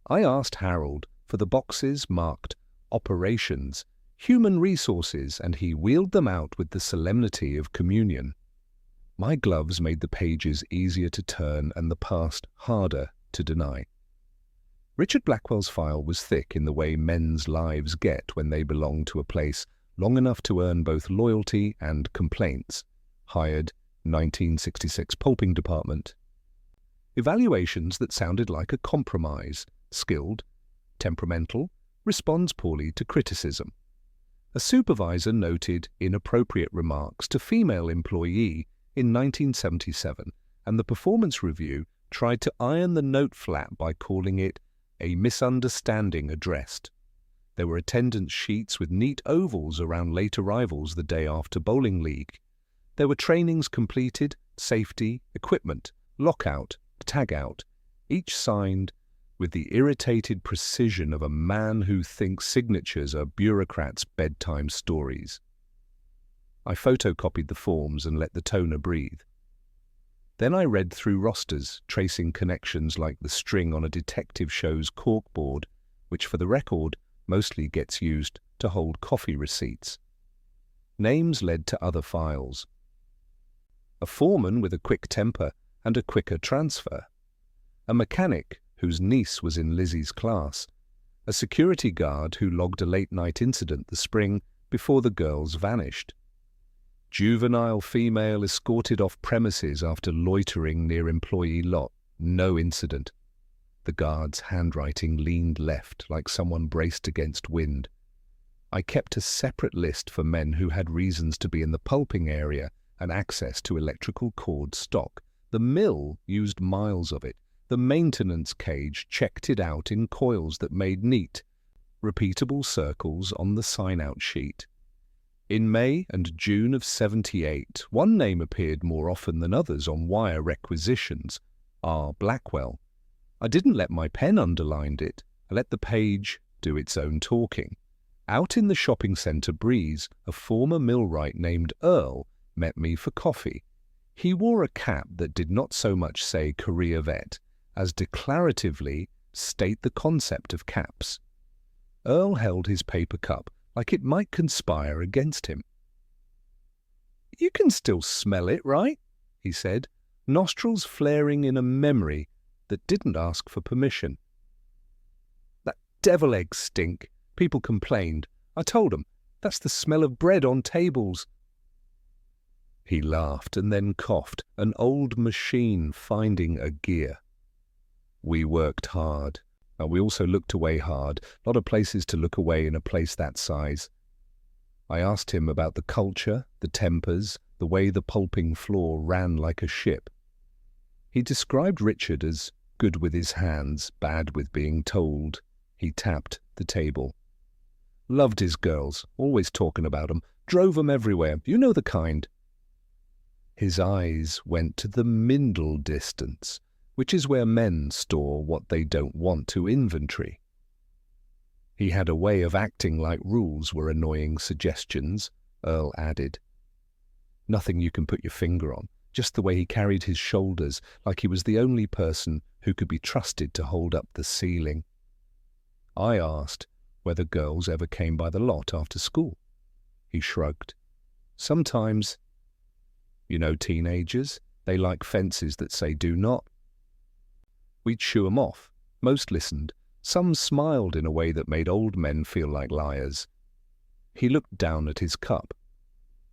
I asked Harold for the boxes marked Operations, Human Resources, and he wheeled them out with the solemnity of communion. My gloves made the pages easier to turn and the past harder to deny. Richard Blackwell's file was thick in the way men's lives get when they belong to a place long enough to earn both loyalty and complaints. Hired, 1966 pulping department. Evaluations that sounded like a compromise, skilled, temperamental, responds poorly to criticism. A supervisor noted inappropriate remarks to female employee in 1977, and the performance review tried to iron the note flat by calling it a misunderstanding addressed. There were attendance sheets with neat ovals around late arrivals the day after bowling league. There were trainings completed, safety, equipment, lockout, tag-out, each signed with the irritated precision of a man who thinks signatures are bureaucrats' bedtime stories. I photocopied the forms and let the toner breathe. Then I read through rosters, tracing connections like the string on a detective show's corkboard, which for the record mostly gets used to hold coffee receipts. Names led to other files. A foreman with a quick temper and a quicker transfer. A mechanic whose niece was in Lizzie's class. A security guard who logged a late-night incident the spring before the girls vanished. Juvenile female escorted off premises after loitering near employee lot. No incident. The guard's handwriting leaned left like someone braced against wind. I kept a separate list for men who had reasons to be in the pulping area and access to electrical cord stock. The mill used miles of it. The maintenance cage checked it out in coils that made neat, repeatable circles on the sign-out sheet. In May and June of '78, one name appeared more often than others on wire requisitions, R. Blackwell. I didn't let my pen underline it. I let the page do its own talking. Out in the shopping centre breeze, a former millwright named Earl met me for coffee. He wore a cap that did not so much say career vet as declaratively state the concept of caps. Earl held his paper cup like it might conspire against him. "You can still smell it, right?" he said, nostrils flaring in a memory that didn't ask for permission. "That devil eggs stink," people complained. I told them, "That's the smell of bread on tables." He laughed and then coughed, an old machine finding a gear. We worked hard. We also looked away hard. Lot of places to look away in a place that size. I asked him about the culture, the tempers, the way the pulping floor ran like a ship. He described Richard as good with his hands, bad with being told. He tapped the table. Loved his girls, always talking about 'em, drove 'em everywhere, you know the kind. His eyes went to the Mindel distance, which is where men store what they don't want to inventory. He had a way of acting like rules were annoying suggestions, Earl added. Nothing you can put your finger on, just the way he carried his shoulders like he was the only person who could be trusted to hold up the ceiling. I asked whether girls ever came by the lot after school. He shrugged. Sometimes. You know teenagers, they like fences that say do not. We'd shoo 'em off. Most listened. Some smiled in a way that made old men feel like liars. He looked down at his cup.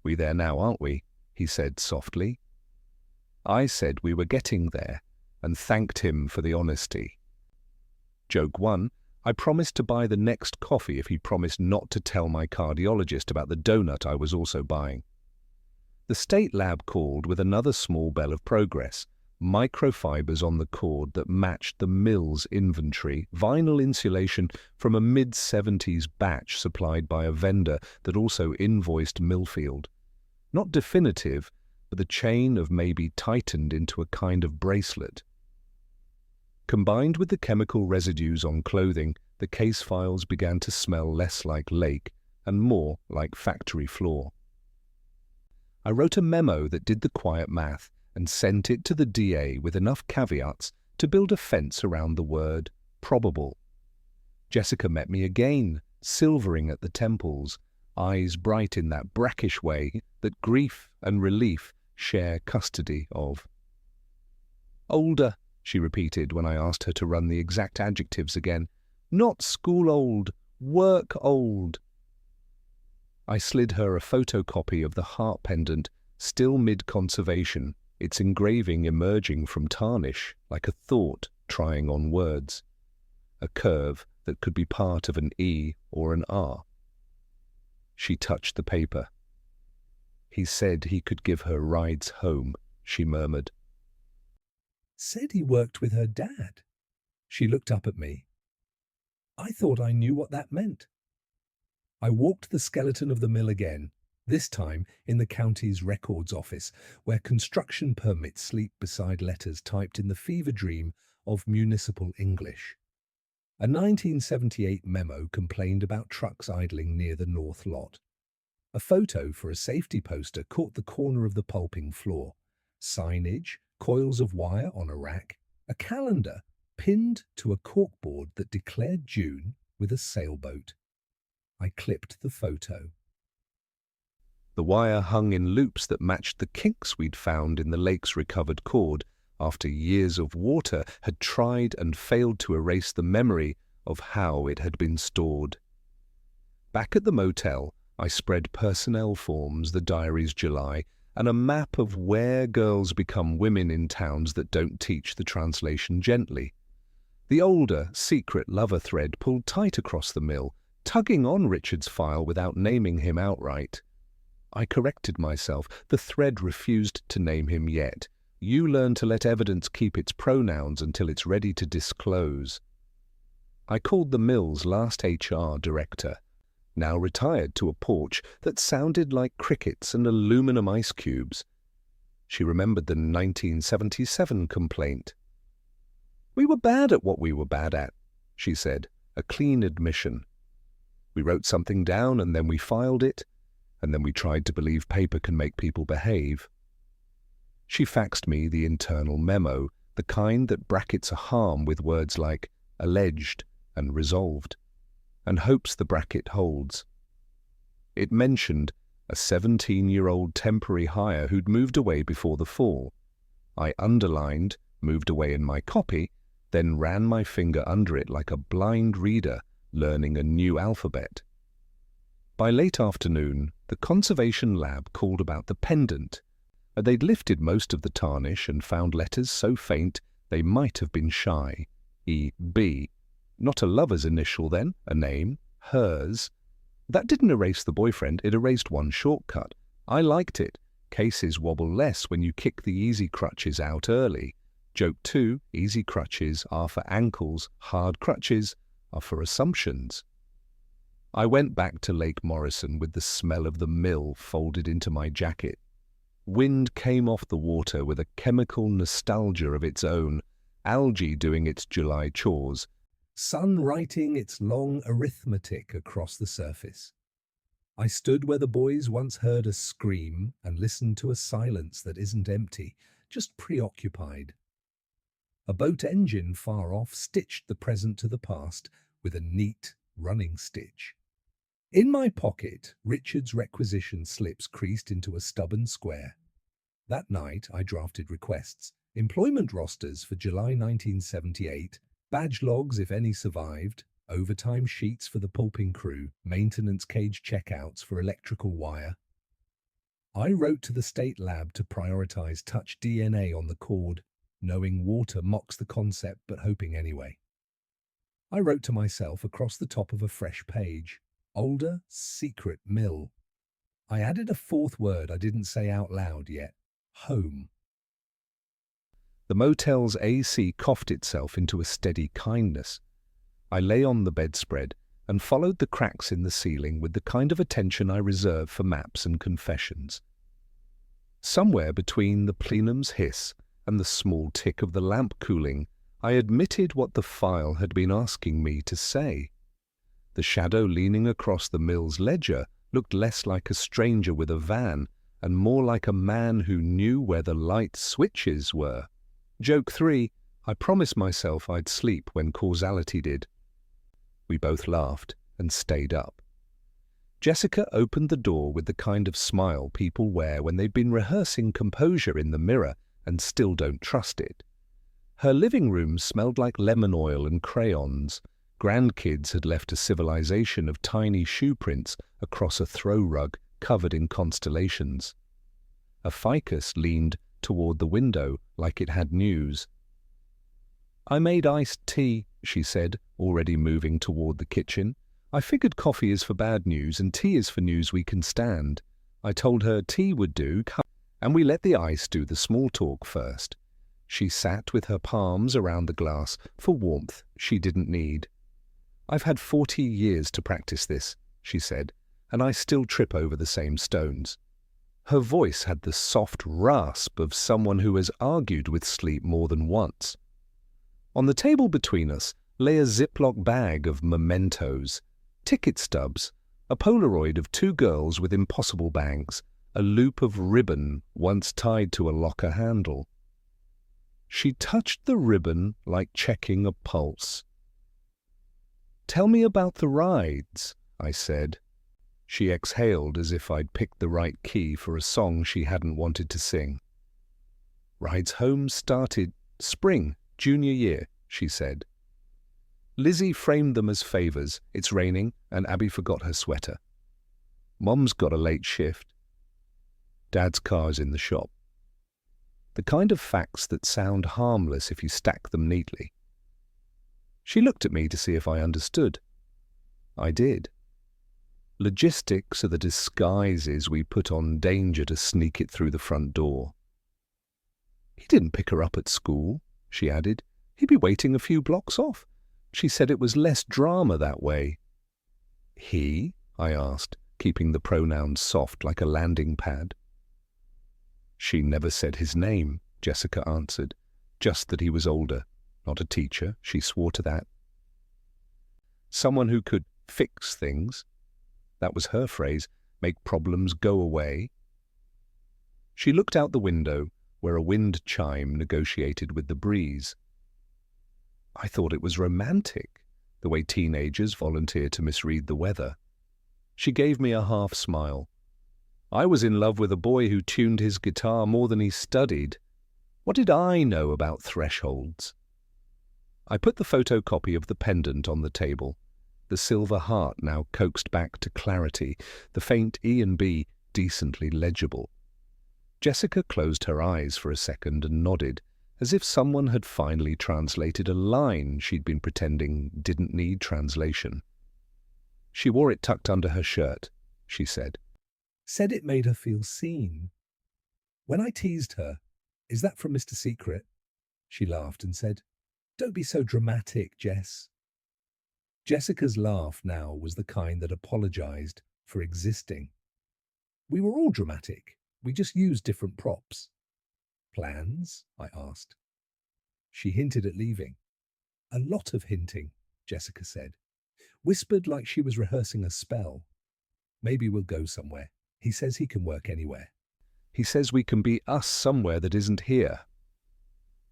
We there now, aren't we? He said softly. I said we were getting there, and thanked him for the honesty. Joke 1, I promised to buy the next coffee if he promised not to tell my cardiologist about the donut I was also buying. The state lab called with another small bell of progress, microfibers on the cord that matched the mill's inventory, vinyl insulation from a mid-70s batch supplied by a vendor that also invoiced Millfield. Not definitive, but the chain of maybe tightened into a kind of bracelet. Combined with the chemical residues on clothing, the case files began to smell less like lake and more like factory floor. I wrote a memo that did the quiet math and sent it to the DA with enough caveats to build a fence around the word probable. Jessica met me again, silvering at the temples, eyes bright in that brackish way that grief and relief share custody of. Older, she repeated when I asked her to run the exact adjectives again. Not school old, work old. I slid her a photocopy of the heart pendant, still mid-conservation, its engraving emerging from tarnish like a thought trying on words, a curve that could be part of an E or an R. She touched the paper. He said he could give her rides home, she murmured. Said he worked with her dad. She looked up at me. I thought I knew what that meant. I walked the skeleton of the mill again, this time in the county's records office, where construction permits sleep beside letters typed in the fever dream of municipal English. A 1978 memo complained about trucks idling near the north lot. A photo for a safety poster caught the corner of the pulping floor. Signage, coils of wire on a rack, a calendar pinned to a corkboard that declared June with a sailboat. I clipped the photo. The wire hung in loops that matched the kinks we'd found in the lake's recovered cord after years of water had tried and failed to erase the memory of how it had been stored. Back at the motel, I spread personnel forms, the diary's July, and a map of where girls become women in towns that don't teach the translation gently. The older, secret lover thread pulled tight across the mill, tugging on Richard's file without naming him outright. I corrected myself. The thread refused to name him yet. You learn to let evidence keep its pronouns until it's ready to disclose. I called the mill's last HR director, now retired, to a porch that sounded like crickets and aluminum ice cubes. She remembered the 1977 complaint. We were bad at what we were bad at, she said, a clean admission. We wrote something down and then we filed it, and then we tried to believe paper can make people behave. She faxed me the internal memo, the kind that brackets a harm with words like alleged and resolved, and hopes the bracket holds. It mentioned a 17-year-old temporary hire who'd moved away before the fall. I underlined, moved away in my copy, then ran my finger under it like a blind reader learning a new alphabet. By late afternoon, the conservation lab called about the pendant. They'd lifted most of the tarnish and found letters so faint they might have been shy. E.B. Not a lover's initial then, a name, hers. That didn't erase the boyfriend, it erased one shortcut. I liked it. Cases wobble less when you kick the easy crutches out early. Joke 2, easy crutches are for ankles, hard crutches are for assumptions. I went back to Lake Morrison with the smell of the mill folded into my jacket. Wind came off the water with a chemical nostalgia of its own, algae doing its July chores, sun writing its long arithmetic across the surface. I stood where the boys once heard us scream and listened to a silence that isn't empty, just preoccupied. A boat engine far off stitched the present to the past with a neat running stitch. In my pocket, Richard's requisition slips creased into a stubborn square. That night, I drafted requests, employment rosters for July 1978, badge logs if any survived, overtime sheets for the pulping crew, maintenance cage checkouts for electrical wire. I wrote to the state lab to prioritize touch DNA on the cord, knowing water mocks the concept but hoping anyway. I wrote to myself across the top of a fresh page, older, secret mill. I added a fourth word I didn't say out loud yet, home. The motel's AC coughed itself into a steady kindness. I lay on the bedspread and followed the cracks in the ceiling with the kind of attention I reserve for maps and confessions. Somewhere between the plenum's hiss and the small tick of the lamp cooling, I admitted what the file had been asking me to say. The shadow leaning across the mill's ledger looked less like a stranger with a van and more like a man who knew where the light switches were. Joke 3, I promised myself I'd sleep when causality did. We both laughed and stayed up. Jessica opened the door with the kind of smile people wear when they've been rehearsing composure in the mirror and still don't trust it. Her living room smelled like lemon oil and crayons. Grandkids had left a civilization of tiny shoe prints across a throw rug covered in constellations. A ficus leaned toward the window like it had news. "I made iced tea," she said, already moving toward the kitchen. "I figured coffee is for bad news and tea is for news we can stand." I told her tea would do, and we let the ice do the small talk first. She sat with her palms around the glass for warmth she didn't need. "I've had 40 years to practice this," she said, "and I still trip over the same stones." Her voice had the soft rasp of someone who has argued with sleep more than once. On the table between us lay a Ziploc bag of mementos, ticket stubs, a Polaroid of 2 girls with impossible bangs, a loop of ribbon once tied to a locker handle. She touched the ribbon like checking a pulse. "Tell me about the rides," I said. She exhaled as if I'd picked the right key for a song she hadn't wanted to sing. "Rides home started spring, junior year," she said. "Lizzie framed them as favors. It's raining, and Abby forgot her sweater. Mom's got a late shift. Dad's car's in the shop." The kind of facts that sound harmless if you stack them neatly. She looked at me to see if I understood. I did. Logistics are the disguises we put on danger to sneak it through the front door. "He didn't pick her up at school," she added. "He'd be waiting a few blocks off. She said it was less drama that way." "He?" I asked, keeping the pronouns soft like a landing pad. "She never said his name," Jessica answered. "Just that he was older. Not a teacher, she swore to that. Someone who could fix things. That was her phrase, make problems go away." She looked out the window, where a wind chime negotiated with the breeze. "I thought it was romantic, the way teenagers volunteer to misread the weather." She gave me a half smile. "I was in love with a boy who tuned his guitar more than he studied. What did I know about thresholds?" I put the photocopy of the pendant on the table, the silver heart now coaxed back to clarity, the faint E and B decently legible. Jessica closed her eyes for a second and nodded, as if someone had finally translated a line she'd been pretending didn't need translation. She wore it tucked under her shirt, she said. Said it made her feel seen. When I teased her, "Is that from Mr. Secret?" she laughed and said, "Don't be so dramatic, Jess." Jessica's laugh now was the kind that apologized for existing. We were all dramatic. We just used different props. Plans? I asked. She hinted at leaving. A lot of hinting, Jessica said. Whispered like she was rehearsing a spell. Maybe we'll go somewhere. He says he can work anywhere. He says we can be us somewhere that isn't here.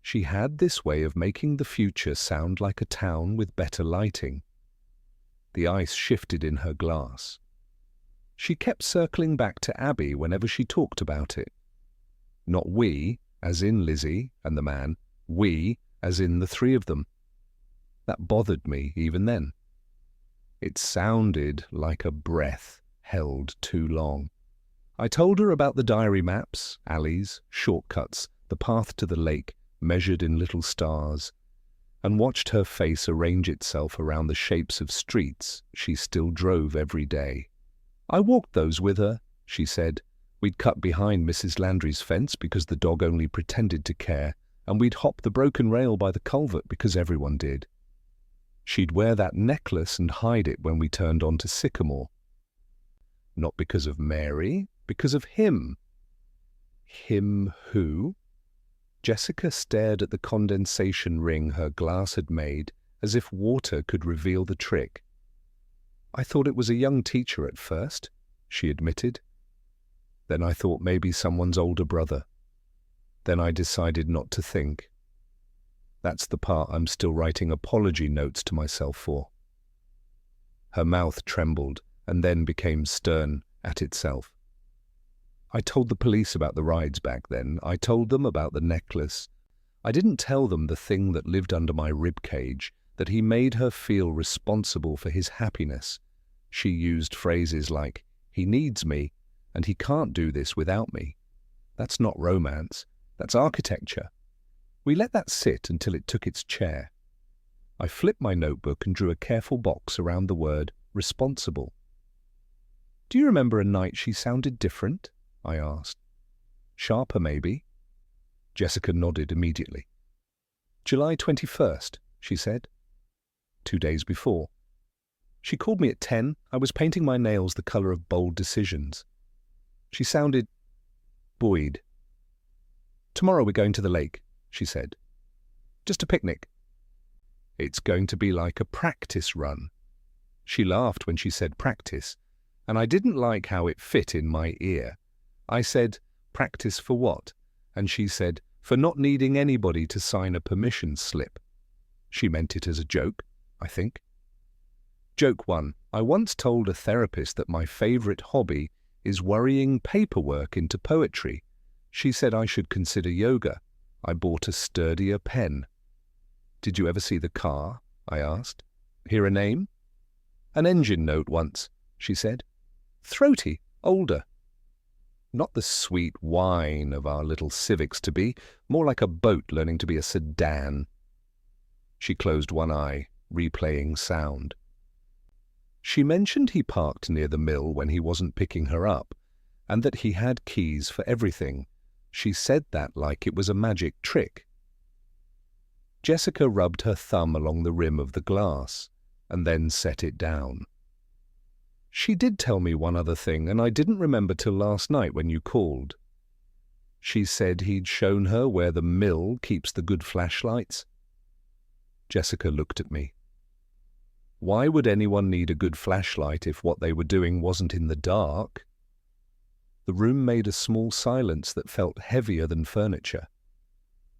She had this way of making the future sound like a town with better lighting. The ice shifted in her glass. She kept circling back to Abby whenever she talked about it. Not we, as in Lizzie and the man, we, as in the three of them. That bothered me even then. It sounded like a breath held too long. I told her about the diary maps, alleys, shortcuts, the path to the lake, measured in little stars, and watched her face arrange itself around the shapes of streets she still drove every day. I walked those with her, she said. We'd cut behind Mrs. Landry's fence because the dog only pretended to care, and we'd hop the broken rail by the culvert because everyone did. She'd wear that necklace and hide it when we turned onto Sycamore. Not because of Mary, because of him. Him who? Jessica stared at the condensation ring her glass had made, as if water could reveal the trick. I thought it was a young teacher at first, she admitted. Then I thought maybe someone's older brother. Then I decided not to think. That's the part I'm still writing apology notes to myself for. Her mouth trembled and then became stern at itself. I told the police about the rides back then. I told them about the necklace. I didn't tell them the thing that lived under my rib cage, that he made her feel responsible for his happiness. She used phrases like, "He needs me, and he can't do this without me." That's not romance. That's architecture. We let that sit until it took its chair. I flipped my notebook and drew a careful box around the word responsible. Do you remember a night she sounded different? I asked. Sharper, maybe? Jessica nodded immediately. July 21st, she said. 2 days before. She called me at 10. I was painting my nails the color of bold decisions. She sounded buoyed. Tomorrow we're going to the lake, she said. Just a picnic. It's going to be like a practice run. She laughed when she said practice, and I didn't like how it fit in my ear. I said, practice for what? And she said, for not needing anybody to sign a permission slip. She meant it as a joke, I think. Joke 1. I once told a therapist that my favorite hobby is worrying paperwork into poetry. She said I should consider yoga. I bought a sturdier pen. Did you ever see the car? I asked. Hear a name? An engine note once, she said. Throaty, older. Not the sweet whine of our little Civics to be, more like a boat learning to be a sedan. She closed one eye, replaying sound. She mentioned he parked near the mill when he wasn't picking her up, and that he had keys for everything. She said that like it was a magic trick. Jessica rubbed her thumb along the rim of the glass, and then set it down. She did tell me one other thing, and I didn't remember till last night when you called. She said he'd shown her where the mill keeps the good flashlights. Jessica looked at me. Why would anyone need a good flashlight if what they were doing wasn't in the dark? The room made a small silence that felt heavier than furniture.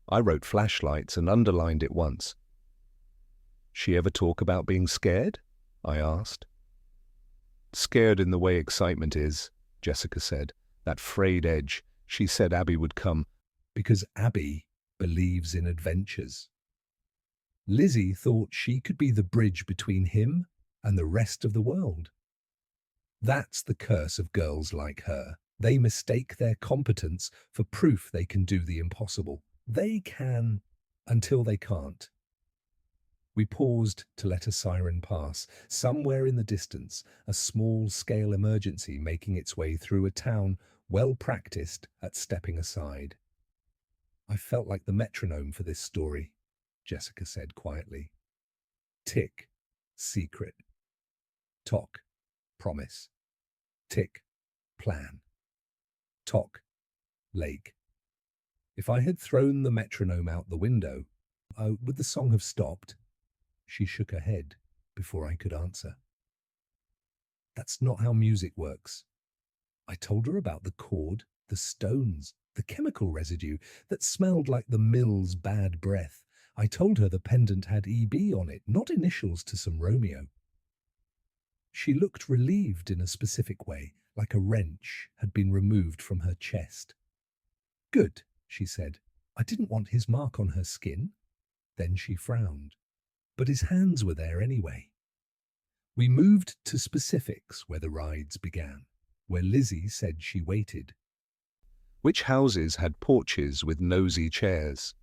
I wrote flashlights and underlined it once. She ever talk about being scared? I asked. Scared in the way excitement is, Jessica said. That frayed edge. She said Abby would come. Because Abby believes in adventures. Lizzie thought she could be the bridge between him and the rest of the world. That's the curse of girls like her. They mistake their competence for proof they can do the impossible. They can until they can't. We paused to let a siren pass. Somewhere in the distance, a small-scale emergency making its way through a town well practiced at stepping aside. I felt like the metronome for this story, Jessica said quietly. Tick, secret. Tock, promise. Tick, plan. Tock, lake. If I had thrown the metronome out the window, would the song have stopped? She shook her head before I could answer. That's not how music works. I told her about the chord, the stones, the chemical residue that smelled like the mill's bad breath. I told her the pendant had EB on it, not initials to some Romeo. She looked relieved in a specific way, like a wrench had been removed from her chest. Good, she said. I didn't want his mark on her skin. Then she frowned. But his hands were there anyway. We moved to specifics where the rides began, where Lizzie said she waited. Which houses had porches with nosy chairs?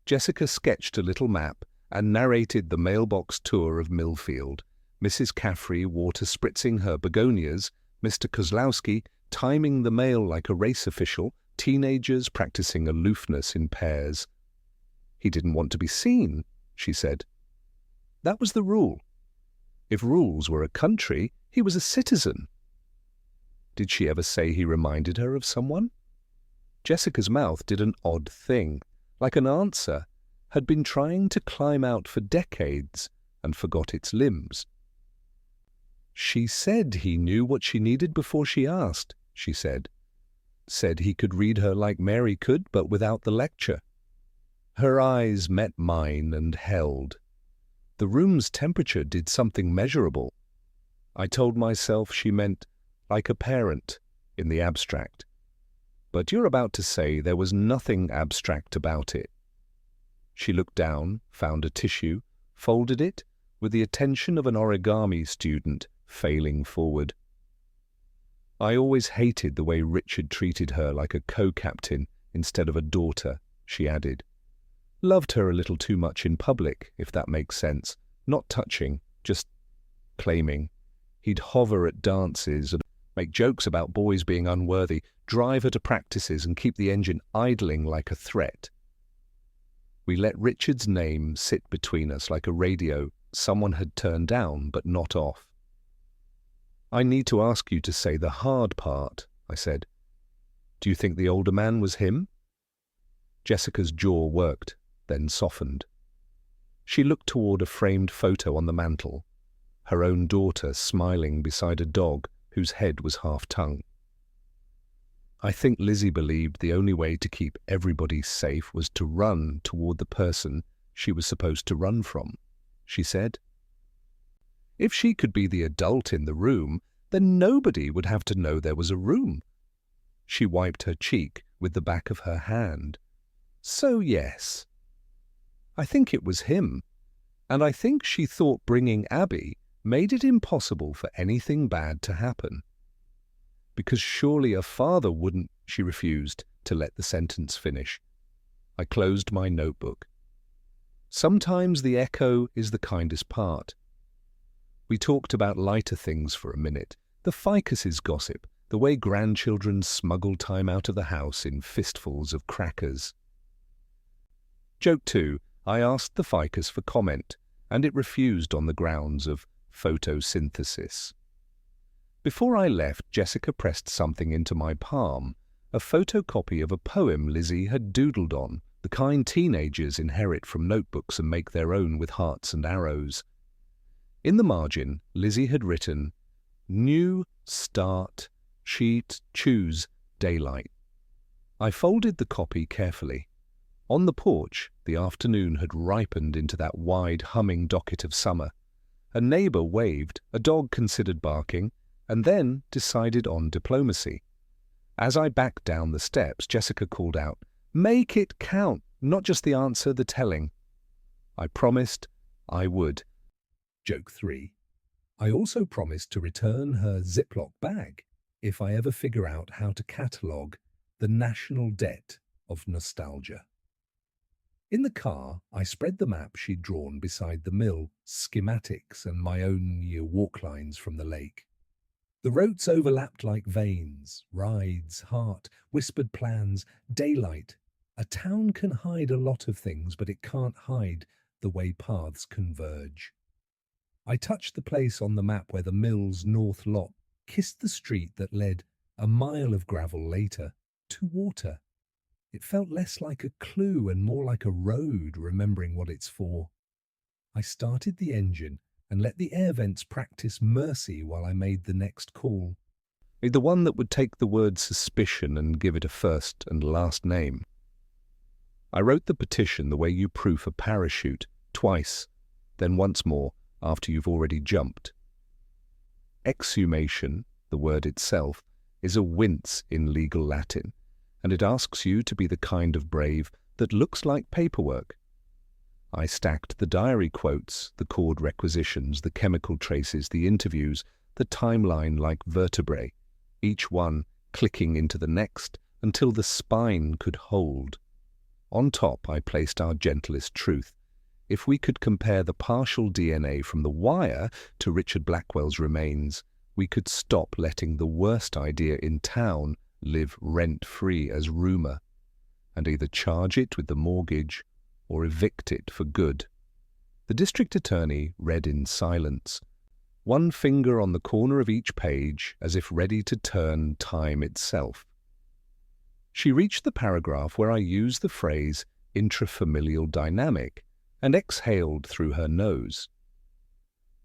Jessica sketched a little map and narrated the mailbox tour of Millfield, Mrs. Caffrey water-spritzing her begonias, Mr. Kozlowski timing the mail like a race official, teenagers practicing aloofness in pairs. He didn't want to be seen, she said. That was the rule. If rules were a country, he was a citizen. Did she ever say he reminded her of someone? Jessica's mouth did an odd thing, like an answer had been trying to climb out for decades and forgot its limbs. She said he knew what she needed before she asked, she said. Said he could read her like Mary could, but without the lecture. Her eyes met mine and held. The room's temperature did something measurable. I told myself she meant like a parent in the abstract. But you're about to say there was nothing abstract about it. She looked down, found a tissue, folded it with the attention of an origami student failing forward. I always hated the way Richard treated her like a co-captain instead of a daughter, she added. Loved her a little too much in public, if that makes sense. Not touching, just claiming. He'd hover at dances and make jokes about boys being unworthy, drive her to practices and keep the engine idling like a threat. We let Richard's name sit between us like a radio someone had turned down but not off. I need to ask you to say the hard part, I said. Do you think the older man was him? Jessica's jaw worked, then softened. She looked toward a framed photo on the mantel, her own daughter smiling beside a dog whose head was half-tongue. I think Lizzie believed the only way to keep everybody safe was to run toward the person she was supposed to run from, she said. If she could be the adult in the room, then nobody would have to know there was a room. She wiped her cheek with the back of her hand. So yes. I think it was him, and I think she thought bringing Abby made it impossible for anything bad to happen. Because surely a father wouldn't, she refused to let the sentence finish. I closed my notebook. Sometimes the echo is the kindest part. We talked about lighter things for a minute, the Ficus's gossip, the way grandchildren smuggled time out of the house in fistfuls of crackers. Joke 2, I asked the Ficus for comment, and it refused on the grounds of photosynthesis. Before I left, Jessica pressed something into my palm, a photocopy of a poem Lizzie had doodled on, the kind teenagers inherit from notebooks and make their own with hearts and arrows. In the margin, Lizzie had written, New start, sheet, choose, daylight. I folded the copy carefully. On the porch, the afternoon had ripened into that wide, humming docket of summer. A neighbour waved, a dog considered barking, and then decided on diplomacy. As I backed down the steps, Jessica called out, Make it count, not just the answer, the telling. I promised I would. Joke 3. I also promised to return her Ziploc bag if I ever figure out how to catalogue the national debt of nostalgia. In the car, I spread the map she'd drawn beside the mill, schematics and my own walk lines from the lake. The roads overlapped like veins, rides, heart, whispered plans, daylight. A town can hide a lot of things, but it can't hide the way paths converge. I touched the place on the map where the mill's north lot kissed the street that led, a mile of gravel later, to water. It felt less like a clue and more like a road, remembering what it's for. I started the engine and let the air vents practice mercy while I made the next call. The one that would take the word suspicion and give it a first and last name. I wrote the petition the way you proof a parachute, twice, then once more after you've already jumped. Exhumation, the word itself, is a wince in legal Latin, and it asks you to be the kind of brave that looks like paperwork. I stacked the diary quotes, the cord requisitions, the chemical traces, the interviews, the timeline like vertebrae, each one clicking into the next until the spine could hold. On top I placed our gentlest truth. If we could compare the partial DNA from the wire to Richard Blackwell's remains, we could stop letting the worst idea in town live rent-free as rumour, and either charge it with the mortgage or evict it for good. The district attorney read in silence, one finger on the corner of each page as if ready to turn time itself. She reached the paragraph where I used the phrase intrafamilial dynamic and exhaled through her nose.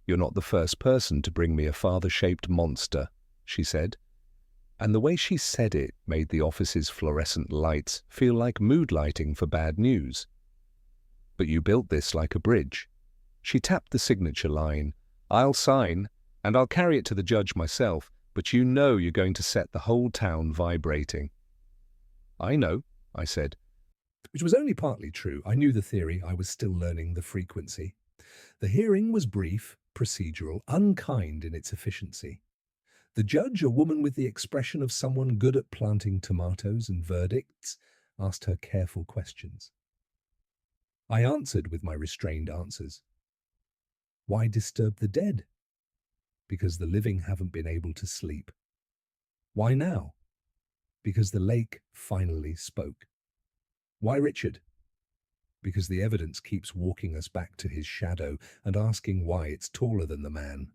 "You're not the first person to bring me a father-shaped monster," she said, and the way she said it made the office's fluorescent lights feel like mood lighting for bad news. "But you built this like a bridge." She tapped the signature line. "I'll sign, and I'll carry it to the judge myself, but you know you're going to set the whole town vibrating." "I know," I said. Which was only partly true. I knew the theory, I was still learning the frequency. The hearing was brief, procedural, unkind in its efficiency. The judge, a woman with the expression of someone good at planting tomatoes and verdicts, asked her careful questions. I answered with my restrained answers. Why disturb the dead? Because the living haven't been able to sleep. Why now? Because the lake finally spoke. Why Richard? Because the evidence keeps walking us back to his shadow and asking why it's taller than the man.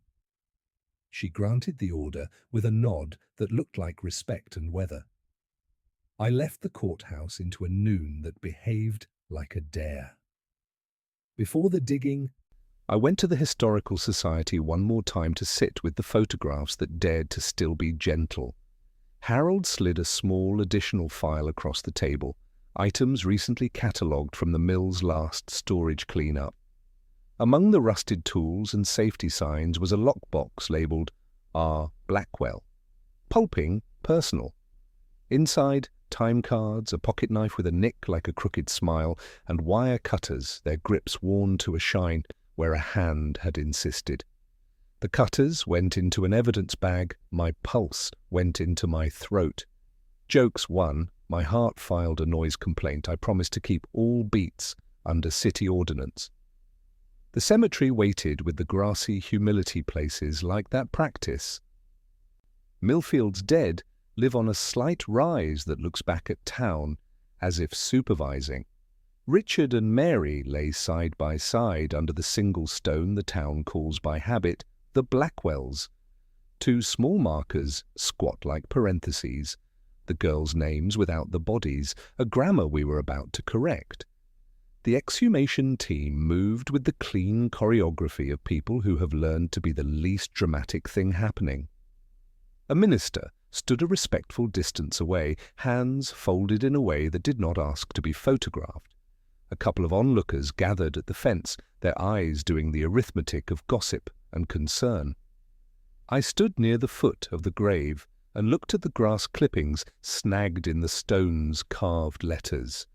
She granted the order with a nod that looked like respect and weather. I left the courthouse into a noon that behaved like a dare. Before the digging, I went to the Historical Society one more time to sit with the photographs that dared to still be gentle. Harold slid a small additional file across the table, items recently catalogued from the mill's last storage clean-up. Among the rusted tools and safety signs was a lockbox labelled R. Blackwell. Pulping personal. Inside, time cards, a pocket knife with a nick like a crooked smile, and wire cutters, their grips worn to a shine where a hand had insisted. The cutters went into an evidence bag, my pulse went into my throat. Jokes won, my heart filed a noise complaint. I promised to keep all beats under city ordinance. The cemetery waited with the grassy humility places like that practice. Millfield's dead live on a slight rise that looks back at town, as if supervising. Richard and Mary lay side by side under the single stone the town calls by habit the Blackwells. Two small markers squat like parentheses, the girls' names without the bodies, a grammar we were about to correct. The exhumation team moved with the clean choreography of people who have learned to be the least dramatic thing happening. A minister stood a respectful distance away, hands folded in a way that did not ask to be photographed. A couple of onlookers gathered at the fence, their eyes doing the arithmetic of gossip and concern. I stood near the foot of the grave and looked at the grass clippings snagged in the stone's carved letters.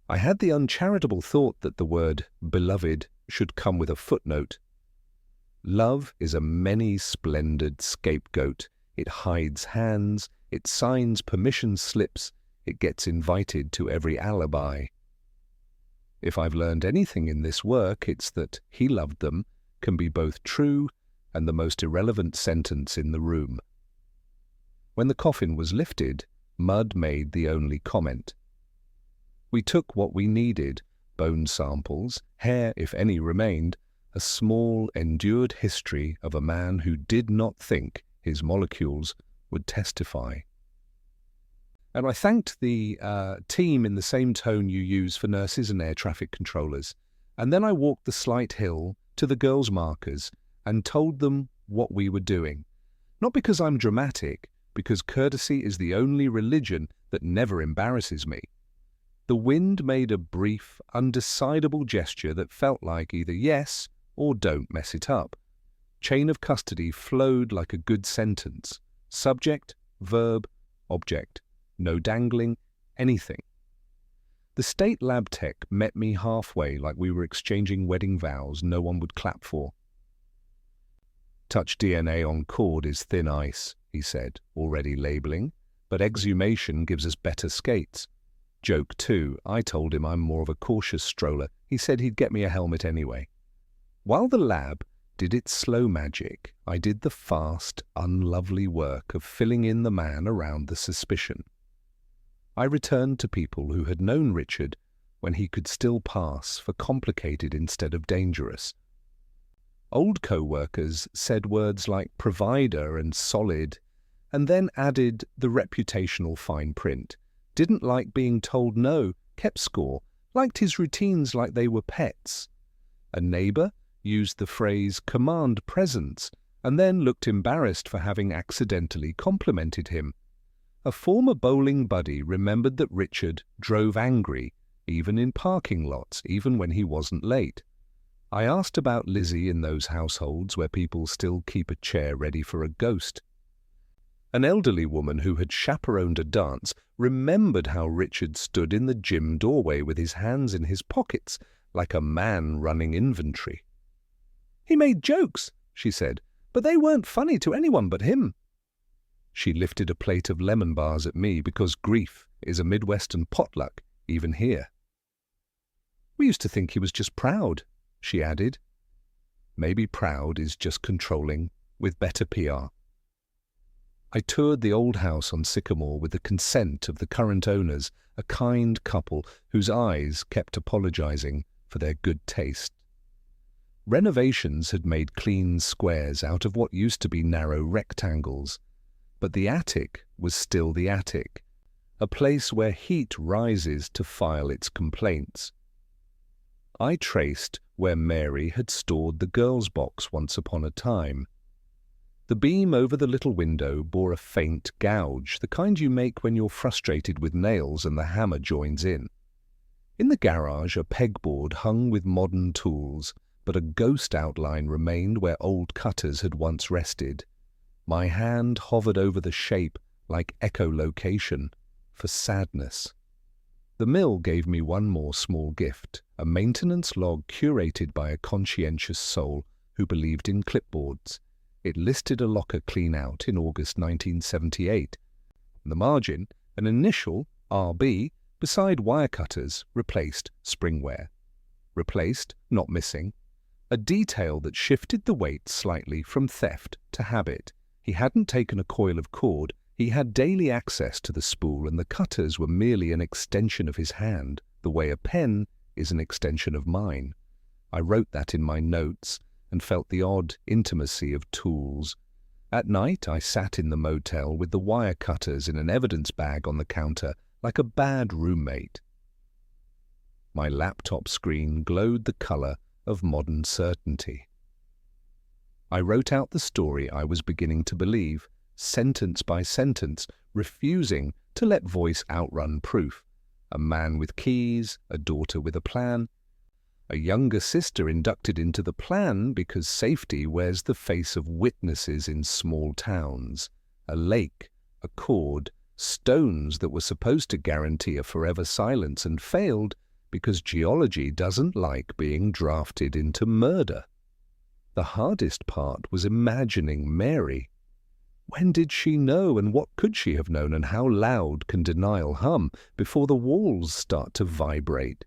I had the uncharitable thought that the word beloved should come with a footnote. Love is a many-splendid scapegoat. It hides hands, it signs permission slips, it gets invited to every alibi. If I've learned anything in this work, it's that "he loved them" can be both true and the most irrelevant sentence in the room. When the coffin was lifted, Mudd made the only comment. We took what we needed, bone samples, hair if any remained, a small, endured history of a man who did not think his molecules would testify. And I thanked the team in the same tone you use for nurses and air traffic controllers. And then I walked the slight hill to the girls' markers and told them what we were doing. Not because I'm dramatic, because courtesy is the only religion that never embarrasses me. The wind made a brief, undecidable gesture that felt like either yes or don't mess it up. Chain of custody flowed like a good sentence. Subject, verb, object. No dangling, anything. The state lab tech met me halfway like we were exchanging wedding vows no one would clap for. Touch DNA on cord is thin ice, he said, already labeling, but exhumation gives us better skates. Joke too, I told him I'm more of a cautious stroller. He said he'd get me a helmet anyway. While the lab did its slow magic, I did the fast, unlovely work of filling in the man around the suspicion. I returned to people who had known Richard when he could still pass for complicated instead of dangerous. Old co-workers said words like provider and solid, and then added the reputational fine print. Didn't like being told no, kept score, liked his routines like they were pets. A neighbor used the phrase command presence, and then looked embarrassed for having accidentally complimented him. A former bowling buddy remembered that Richard drove angry, even in parking lots, even when he wasn't late. I asked about Lizzie in those households where people still keep a chair ready for a ghost. An elderly woman who had chaperoned a dance remembered how Richard stood in the gym doorway with his hands in his pockets, like a man running inventory. "He made jokes," she said, "but they weren't funny to anyone but him." She lifted a plate of lemon bars at me because grief is a Midwestern potluck, even here. "We used to think he was just proud," she added. Maybe proud is just controlling, with better PR. I toured the old house on Sycamore with the consent of the current owners, a kind couple whose eyes kept apologizing for their good taste. Renovations had made clean squares out of what used to be narrow rectangles, but the attic was still the attic, a place where heat rises to file its complaints. I traced where Mary had stored the girls' box once upon a time. The beam over the little window bore a faint gouge, the kind you make when you're frustrated with nails and the hammer joins in. In the garage, a pegboard hung with modern tools, but a ghost outline remained where old cutters had once rested. My hand hovered over the shape like echolocation for sadness. The mill gave me one more small gift, a maintenance log curated by a conscientious soul who believed in clipboards. It listed a locker clean-out in August 1978. In the margin, an initial, RB, beside wire cutters, replaced springware. Replaced, not missing. A detail that shifted the weight slightly from theft to habit. He hadn't taken a coil of cord, he had daily access to the spool, and the cutters were merely an extension of his hand, the way a pen is an extension of mine. I wrote that in my notes, and felt the odd intimacy of tools. At night I sat in the motel with the wire cutters in an evidence bag on the counter, like a bad roommate. My laptop screen glowed the color of modern certainty. I wrote out the story I was beginning to believe, sentence by sentence, refusing to let voice outrun proof. A man with keys, a daughter with a plan, a younger sister inducted into the plan because safety wears the face of witnesses in small towns, a lake, a cord, stones that were supposed to guarantee a forever silence and failed because geology doesn't like being drafted into murder. The hardest part was imagining Mary. When did she know, and what could she have known, and how loud can denial hum before the walls start to vibrate?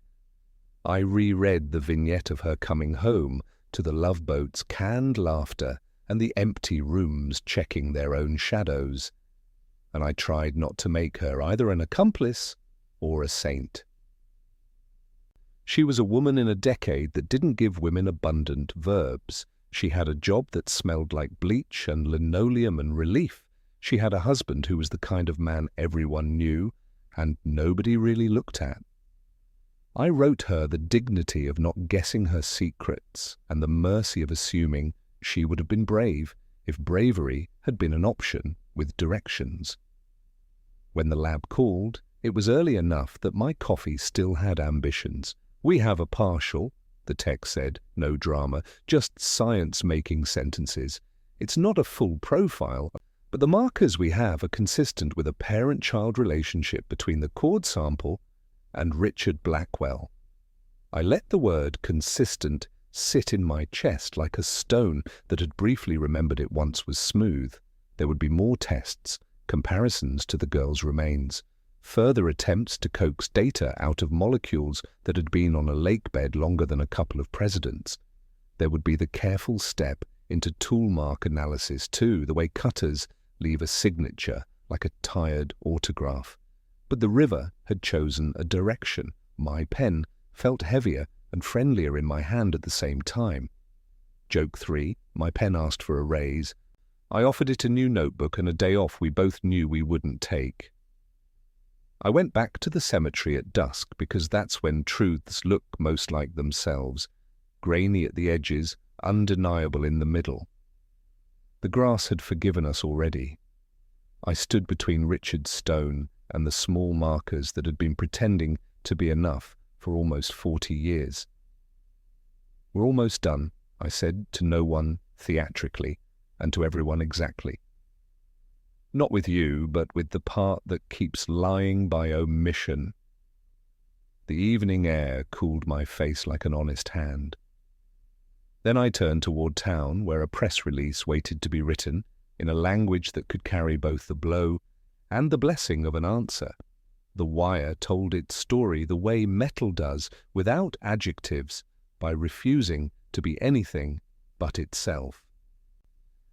I reread the vignette of her coming home to the Love Boat's canned laughter and the empty rooms checking their own shadows, and I tried not to make her either an accomplice or a saint. She was a woman in a decade that didn't give women abundant verbs. She had a job that smelled like bleach and linoleum and relief. She had a husband who was the kind of man everyone knew and nobody really looked at. I wrote her the dignity of not guessing her secrets and the mercy of assuming she would have been brave if bravery had been an option with directions. When the lab called, it was early enough that my coffee still had ambitions. "We have a partial," the text said, no drama, just science-making sentences. "It's not a full profile, but the markers we have are consistent with a parent-child relationship between the cord sample and Richard Blackwell." I let the word consistent sit in my chest like a stone that had briefly remembered it once was smooth. There would be more tests, comparisons to the girl's remains, further attempts to coax data out of molecules that had been on a lake bed longer than a couple of presidents. There would be the careful step into tool mark analysis too, the way cutters leave a signature like a tired autograph. But the river had chosen a direction. My pen felt heavier and friendlier in my hand at the same time. Joke 3, my pen asked for a raise. I offered it a new notebook and a day off we both knew we wouldn't take. I went back to the cemetery at dusk because that's when truths look most like themselves, grainy at the edges, undeniable in the middle. The grass had forgiven us already. I stood between Richard's stone and the small markers that had been pretending to be enough for almost 40 years. "We're almost done," I said to no one theatrically and to everyone exactly. "Not with you, but with the part that keeps lying by omission." The evening air cooled my face like an honest hand. Then I turned toward town, where a press release waited to be written in a language that could carry both the blow and the blessing of an answer. The Wire told its story the way metal does, without adjectives, by refusing to be anything but itself.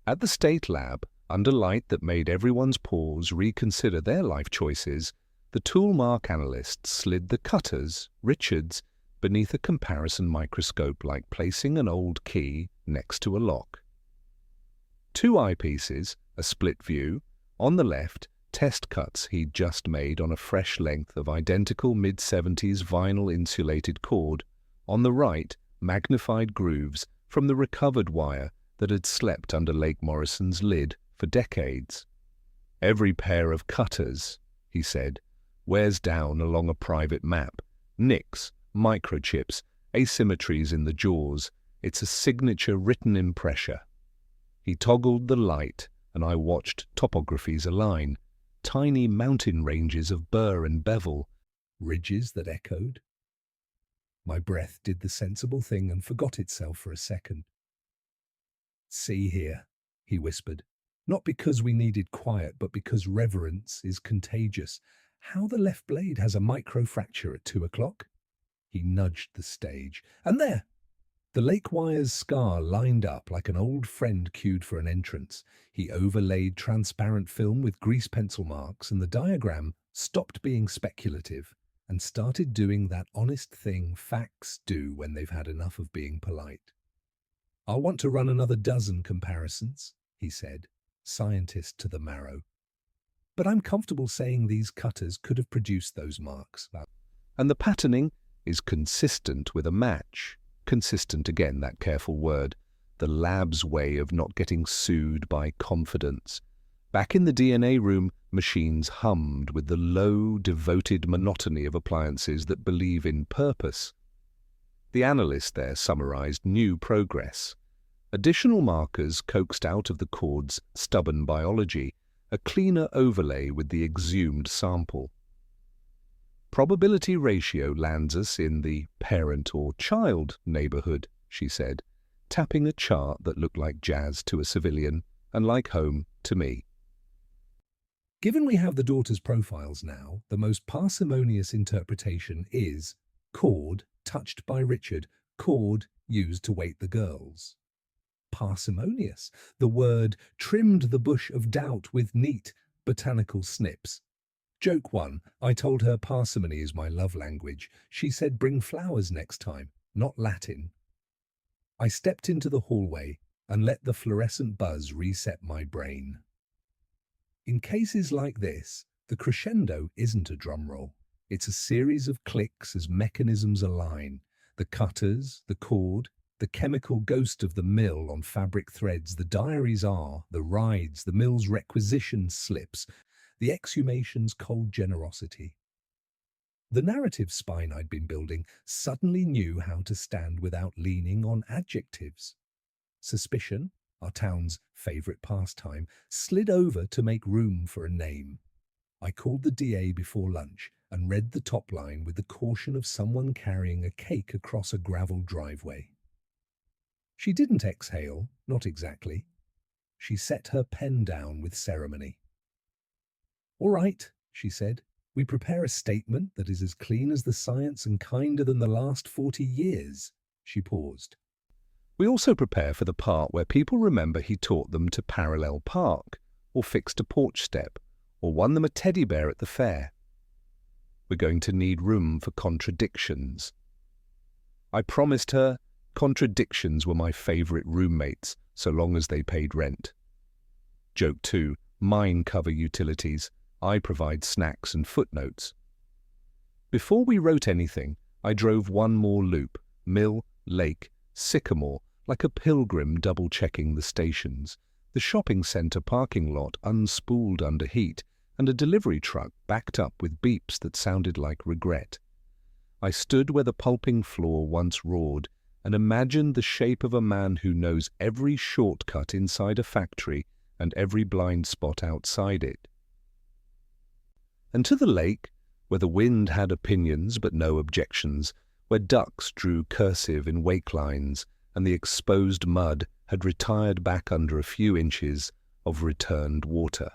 At the State Lab, under light that made everyone's pause reconsider their life choices, the toolmark analysts slid the cutters, Richards, beneath a comparison microscope like placing an old key next to a lock. 2 eyepieces, a split view, on the left, test cuts he'd just made on a fresh length of identical mid-70s vinyl-insulated cord, on the right, magnified grooves from the recovered wire that had slept under Lake Morrison's lid for decades. "Every pair of cutters," he said, "wears down along a private map. Nicks, microchips, asymmetries in the jaws. It's a signature written in pressure." He toggled the light, and I watched topographies align, tiny mountain ranges of burr and bevel, ridges that echoed. My breath did the sensible thing and forgot itself for a second. "See here," he whispered, not because we needed quiet, but because reverence is contagious. "How the left blade has a microfracture at 2 o'clock? He nudged the stage. "And there!" The lake wire's scar lined up like an old friend queued for an entrance. He overlaid transparent film with grease pencil marks, and the diagram stopped being speculative and started doing that honest thing facts do when they've had enough of being polite. "I'll want to run another dozen comparisons," he said, scientist to the marrow. "But I'm comfortable saying these cutters could have produced those marks. And the patterning is consistent with a match." Consistent again, that careful word. The lab's way of not getting sued by confidence. Back in the DNA room, machines hummed with the low, devoted monotony of appliances that believe in purpose. The analyst there summarized new progress. Additional markers coaxed out of the cord's stubborn biology, a cleaner overlay with the exhumed sample. "Probability ratio lands us in the parent or child neighborhood," she said, tapping a chart that looked like jazz to a civilian and like home to me. "Given we have the daughters' profiles now, the most parsimonious interpretation is cord touched by Richard, cord used to wait the girls. Parsimonious, the word trimmed the bush of doubt with neat botanical snips. Joke 1, I told her parsimony is my love language. She said bring flowers next time, not Latin. I stepped into the hallway and let the fluorescent buzz reset my brain. In cases like this, the crescendo isn't a drum roll. It's a series of clicks as mechanisms align. The cutters, the cord, the chemical ghost of the mill on fabric threads, the diaries are, the rides, the mill's requisition slips, the exhumation's cold generosity. The narrative spine I'd been building suddenly knew how to stand without leaning on adjectives. Suspicion, our town's favourite pastime, slid over to make room for a name. I called the DA before lunch and read the top line with the caution of someone carrying a cake across a gravel driveway. She didn't exhale, not exactly. She set her pen down with ceremony. All right, she said, we prepare a statement that is as clean as the science and kinder than the last 40 years. She paused. We also prepare for the part where people remember he taught them to parallel park, or fixed a porch step, or won them a teddy bear at the fair. We're going to need room for contradictions. I promised her contradictions were my favourite roommates, so long as they paid rent. Joke 2, mine cover utilities. I provide snacks and footnotes. Before we wrote anything, I drove one more loop, Mill, Lake, Sycamore, like a pilgrim double-checking the stations, the shopping centre parking lot unspooled under heat, and a delivery truck backed up with beeps that sounded like regret. I stood where the pulping floor once roared and imagined the shape of a man who knows every shortcut inside a factory and every blind spot outside it. And to the lake, where the wind had opinions but no objections, where ducks drew cursive in wake lines and the exposed mud had retired back under a few inches of returned water.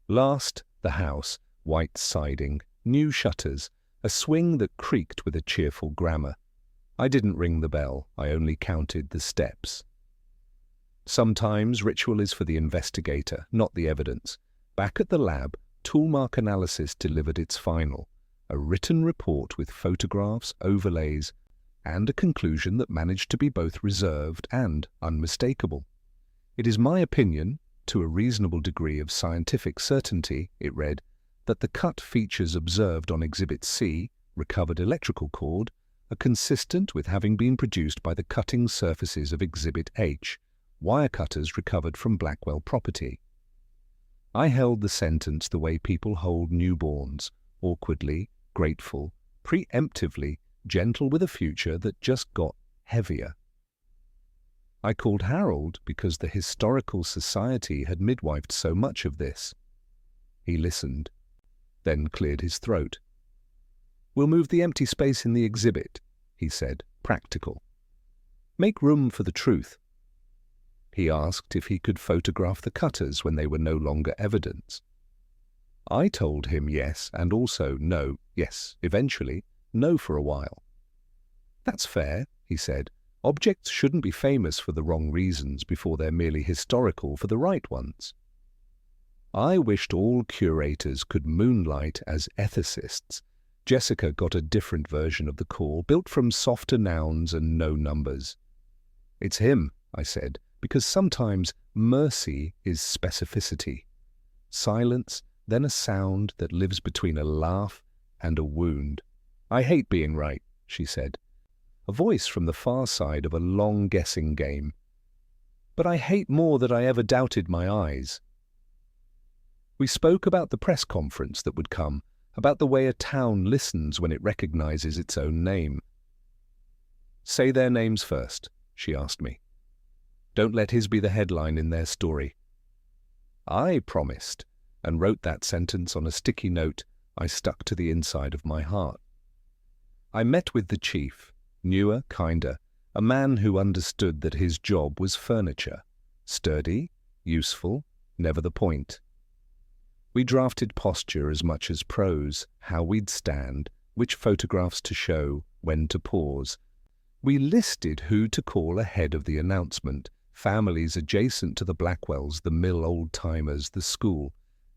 Last, the house, white siding, new shutters, a swing that creaked with a cheerful grammar. I didn't ring the bell, I only counted the steps. Sometimes ritual is for the investigator, not the evidence. Back at the lab, Toolmark Analysis delivered its final, a written report with photographs, overlays, and a conclusion that managed to be both reserved and unmistakable. It is my opinion, to a reasonable degree of scientific certainty, it read, that the cut features observed on Exhibit C, recovered electrical cord, are consistent with having been produced by the cutting surfaces of Exhibit H, wire cutters recovered from Blackwell property. I held the sentence the way people hold newborns, awkwardly, grateful, preemptively, gentle with a future that just got heavier. I called Harold because the Historical Society had midwifed so much of this. He listened, then cleared his throat. We'll move the empty space in the exhibit, he said, practical. Make room for the truth. He asked if he could photograph the cutters when they were no longer evidence. I told him yes, and also no, yes, eventually, no for a while. That's fair, he said. Objects shouldn't be famous for the wrong reasons before they're merely historical for the right ones. I wished all curators could moonlight as ethicists. Jessica got a different version of the call, built from softer nouns and no numbers. It's him, I said, because sometimes mercy is specificity. Silence, then a sound that lives between a laugh and a wound. I hate being right, she said. A voice from the far side of a long guessing game. But I hate more that I ever doubted my eyes. We spoke about the press conference that would come, about the way a town listens when it recognizes its own name. Say their names first, she asked me. Don't let his be the headline in their story. I promised, and wrote that sentence on a sticky note I stuck to the inside of my heart. I met with the chief, newer, kinder, a man who understood that his job was furniture, sturdy, useful, never the point. We drafted posture as much as prose, how we'd stand, which photographs to show, when to pause. We listed who to call ahead of the announcement, families adjacent to the Blackwells, the mill old-timers, the school.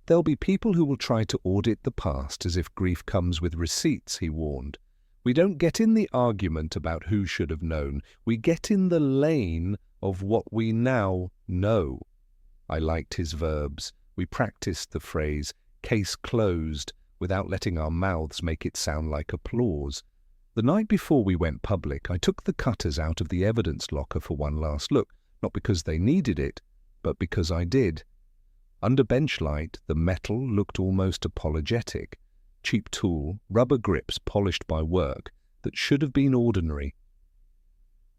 There'll be people who will try to audit the past as if grief comes with receipts, he warned. We don't get in the argument about who should have known. We get in the lane of what we now know. I liked his verbs. We practiced the phrase, case closed, without letting our mouths make it sound like applause. The night before we went public, I took the cutters out of the evidence locker for one last look, not because they needed it, but because I did. Under bench light, the metal looked almost apologetic. Cheap tool, rubber grips polished by work that should have been ordinary.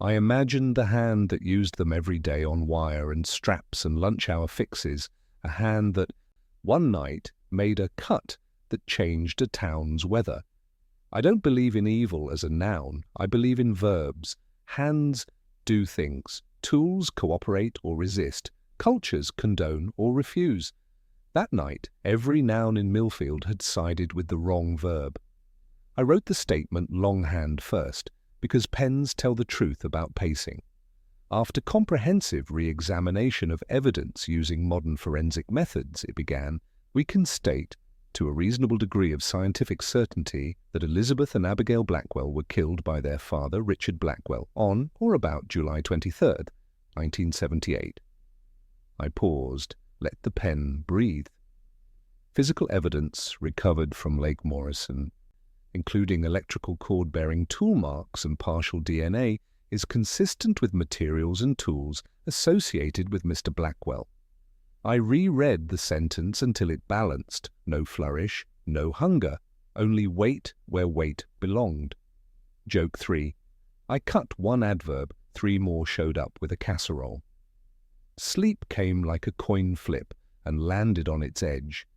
I imagined the hand that used them every day on wire and straps and lunch hour fixes, a hand that, one night, made a cut that changed a town's weather. I don't believe in evil as a noun. I believe in verbs. Hands do things. Tools cooperate or resist. Cultures condone or refuse. That night, every noun in Millfield had sided with the wrong verb. I wrote the statement longhand first, because pens tell the truth about pacing. After comprehensive re-examination of evidence using modern forensic methods, it began, we can state, to a reasonable degree of scientific certainty, that Elizabeth and Abigail Blackwell were killed by their father, Richard Blackwell, on or about July 23rd, 1978. I paused, let the pen breathe. Physical evidence recovered from Lake Morrison, including electrical cord-bearing tool marks and partial DNA, is consistent with materials and tools associated with Mr. Blackwell. I reread the sentence until it balanced. No flourish, no hunger, only weight where weight belonged. Joke 3. I cut one adverb, 3 more showed up with a casserole. Sleep came like a coin flip and landed on its edge.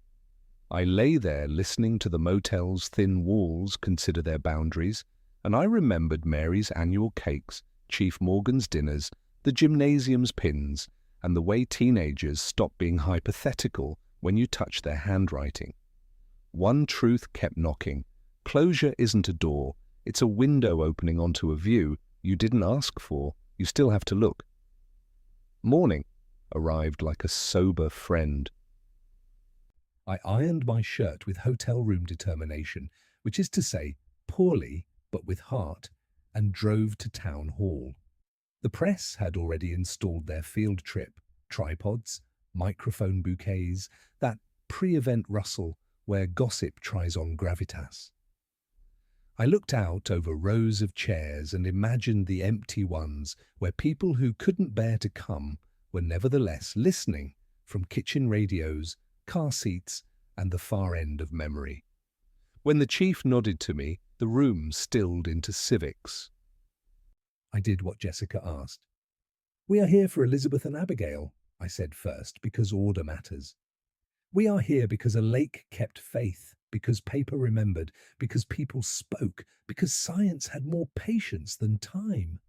I lay there listening to the motel's thin walls consider their boundaries, and I remembered Mary's annual cakes, Chief Morgan's dinners, the gymnasium's pins, and the way teenagers stop being hypothetical when you touch their handwriting. One truth kept knocking. Closure isn't a door, it's a window opening onto a view you didn't ask for, you still have to look. Morning arrived like a sober friend. I ironed my shirt with hotel room determination, which is to say, poorly, but with heart, and drove to town hall. The press had already installed their field trip, tripods, microphone bouquets, that pre-event rustle where gossip tries on gravitas. I looked out over rows of chairs and imagined the empty ones where people who couldn't bear to come were nevertheless listening from kitchen radios, car seats, and the far end of memory. When the chief nodded to me, the room stilled into civics. I did what Jessica asked. We are here for Elizabeth and Abigail, I said first, because order matters. We are here because a lake kept faith, because paper remembered, because people spoke, because science had more patience than time.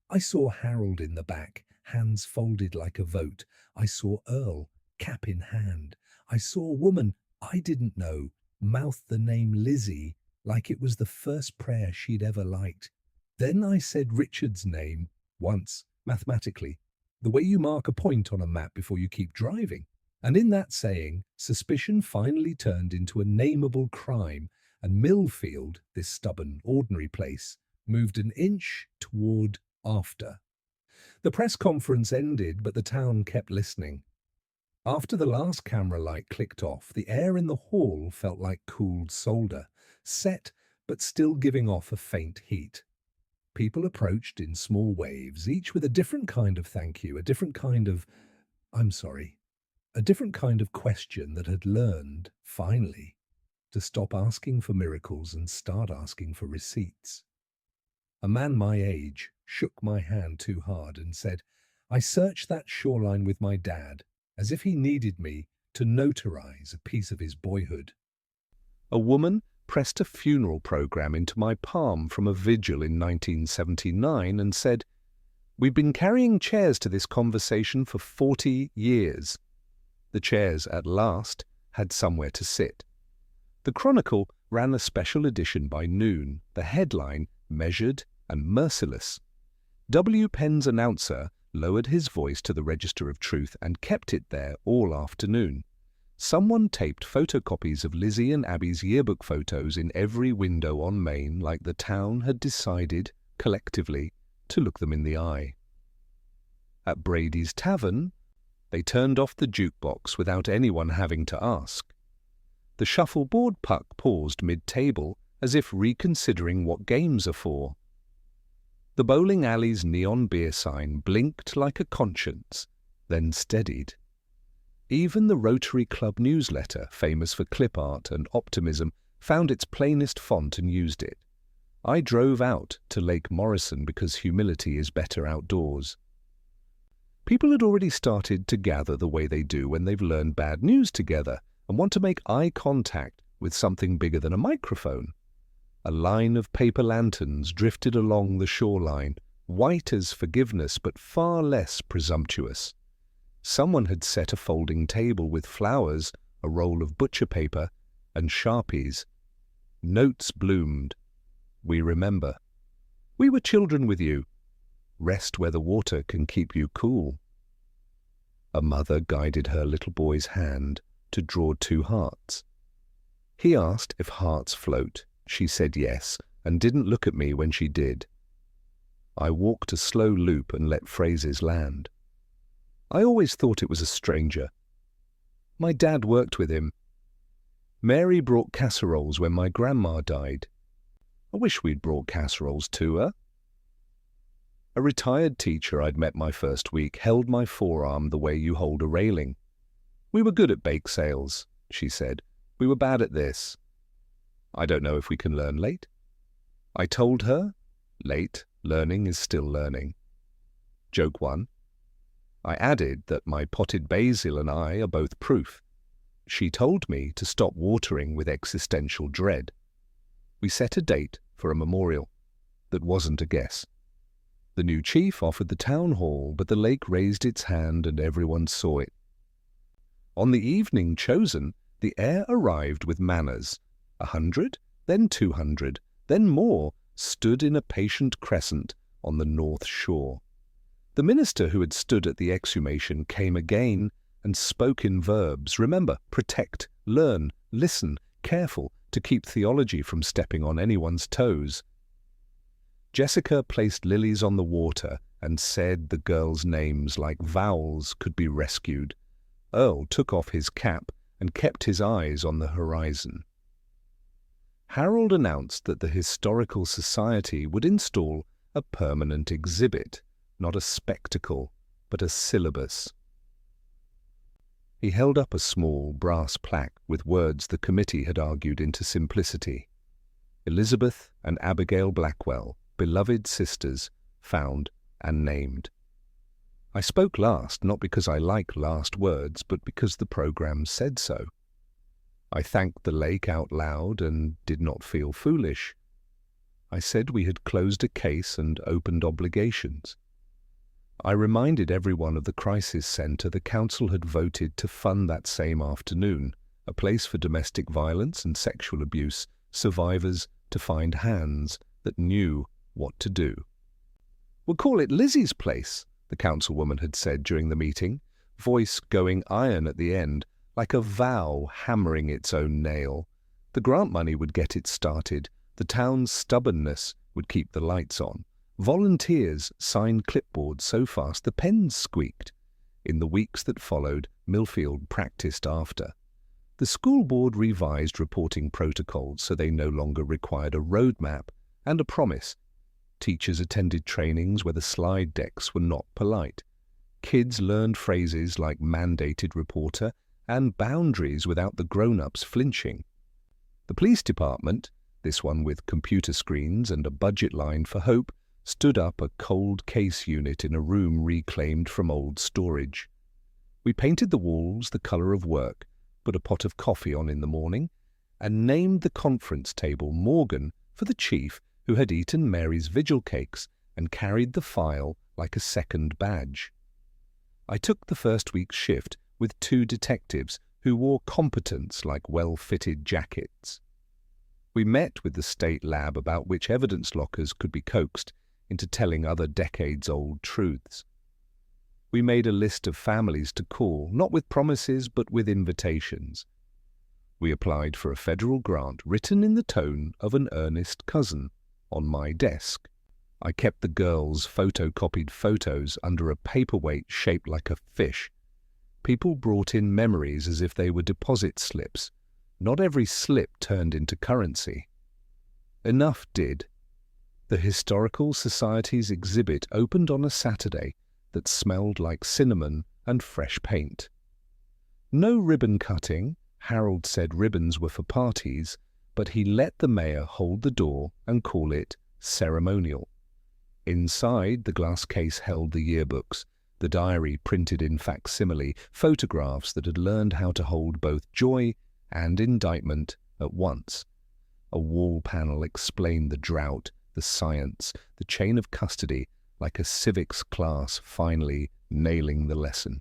I saw Harold in the back, hands folded like a vote. I saw Earl, cap in hand. I saw a woman I didn't know mouth the name Lizzie like it was the first prayer she'd ever liked. Then I said Richard's name, once, mathematically, the way you mark a point on a map before you keep driving. And in that saying, suspicion finally turned into a nameable crime, and Millfield, this stubborn, ordinary place, moved an inch toward after. The press conference ended, but the town kept listening. After the last camera light clicked off, the air in the hall felt like cooled solder, set but still giving off a faint heat. People approached in small waves, each with a different kind of thank you, a different kind of, I'm sorry, a different kind of question that had learned, finally, to stop asking for miracles and start asking for receipts. A man my age shook my hand too hard and said, I searched that shoreline with my dad, as if he needed me to notarize a piece of his boyhood. A woman pressed a funeral program into my palm from a vigil in 1979 and said, We've been carrying chairs to this conversation for 40 years. The chairs, at last, had somewhere to sit. The Chronicle ran a special edition by noon, the headline, measured, and merciless. W. Penn's announcer lowered his voice to the register of truth and kept it there all afternoon. Someone taped photocopies of Lizzie and Abby's yearbook photos in every window on Main, like the town had decided, collectively, to look them in the eye. At Brady's Tavern, they turned off the jukebox without anyone having to ask. The shuffleboard puck paused mid-table, as if reconsidering what games are for. The bowling alley's neon beer sign blinked like a conscience, then steadied. Even the Rotary Club newsletter, famous for clip art and optimism, found its plainest font and used it. I drove out to Lake Morrison because humility is better outdoors. People had already started to gather the way they do when they've learned bad news together and want to make eye contact with something bigger than a microphone. A line of paper lanterns drifted along the shoreline, white as forgiveness but far less presumptuous. Someone had set a folding table with flowers, a roll of butcher paper, and Sharpies. Notes bloomed. We remember. We were children with you. Rest where the water can keep you cool. A mother guided her little boy's hand to draw 2 hearts. He asked if hearts float. She said yes, and didn't look at me when she did. I walked a slow loop and let phrases land. I always thought it was a stranger. My dad worked with him. Mary brought casseroles when my grandma died. I wish we'd brought casseroles to her. A retired teacher I'd met my first week held my forearm the way you hold a railing. We were good at bake sales, she said. We were bad at this. I don't know if we can learn late. I told her, late, learning is still learning. Joke 1. I added that my potted basil and I are both proof. She told me to stop watering with existential dread. We set a date for a memorial. That wasn't a guess. The new chief offered the town hall, but the lake raised its hand and everyone saw it. On the evening chosen, the heir arrived with manners. 100, then 200, then more, stood in a patient crescent on the north shore. The minister who had stood at the exhumation came again and spoke in verbs. Remember, protect, learn, listen, careful, to keep theology from stepping on anyone's toes. Jessica placed lilies on the water and said the girls' names like vowels could be rescued. Earl took off his cap and kept his eyes on the horizon. Harold announced that the Historical Society would install a permanent exhibit, not a spectacle, but a syllabus. He held up a small brass plaque with words the committee had argued into simplicity. Elizabeth and Abigail Blackwell, beloved sisters, found and named. I spoke last, not because I like last words, but because the program said so. I thanked the lake out loud and did not feel foolish. I said we had closed a case and opened obligations. I reminded everyone of the crisis centre the council had voted to fund that same afternoon, a place for domestic violence and sexual abuse survivors to find hands that knew what to do. "We'll call it Lizzie's place," the councilwoman had said during the meeting, voice going iron at the end, like a vow hammering its own nail. The grant money would get it started. The town's stubbornness would keep the lights on. Volunteers signed clipboards so fast the pens squeaked. In the weeks that followed, Millfield practiced after. The school board revised reporting protocols so they no longer required a roadmap and a promise. Teachers attended trainings where the slide decks were not polite. Kids learned phrases like mandated reporter and boundaries without the grown-ups flinching. The police department, this one with computer screens and a budget line for hope, stood up a cold case unit in a room reclaimed from old storage. We painted the walls the colour of work, put a pot of coffee on in the morning, and named the conference table Morgan for the chief who had eaten Mary's vigil cakes and carried the file like a second badge. I took the first week's shift with 2 detectives who wore competence like well-fitted jackets. We met with the state lab about which evidence lockers could be coaxed into telling other decades-old truths. We made a list of families to call, not with promises but with invitations. We applied for a federal grant written in the tone of an earnest cousin on my desk. I kept the girls' photocopied photos under a paperweight shaped like a fish. People brought in memories as if they were deposit slips. Not every slip turned into currency. Enough did. The Historical Society's exhibit opened on a Saturday that smelled like cinnamon and fresh paint. No ribbon cutting. Harold said ribbons were for parties, but he let the mayor hold the door and call it ceremonial. Inside, the glass case held the yearbooks, the diary printed in facsimile, photographs that had learned how to hold both joy and indictment at once. A wall panel explained the drought, the science, the chain of custody, like a civics class finally nailing the lesson.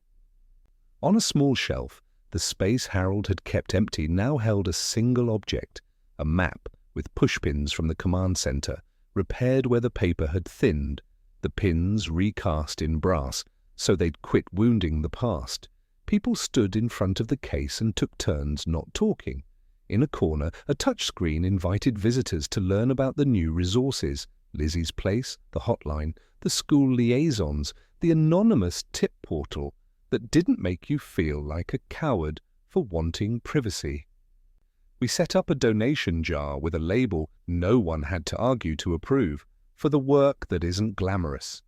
On a small shelf, the space Harold had kept empty now held a single object, a map with pushpins from the command center, repaired where the paper had thinned, the pins recast in brass so they'd quit wounding the past. People stood in front of the case and took turns not talking. In a corner, a touchscreen invited visitors to learn about the new resources, Lizzie's Place, the hotline, the school liaisons, the anonymous tip portal that didn't make you feel like a coward for wanting privacy. We set up a donation jar with a label no one had to argue to approve, for the work that isn't glamorous.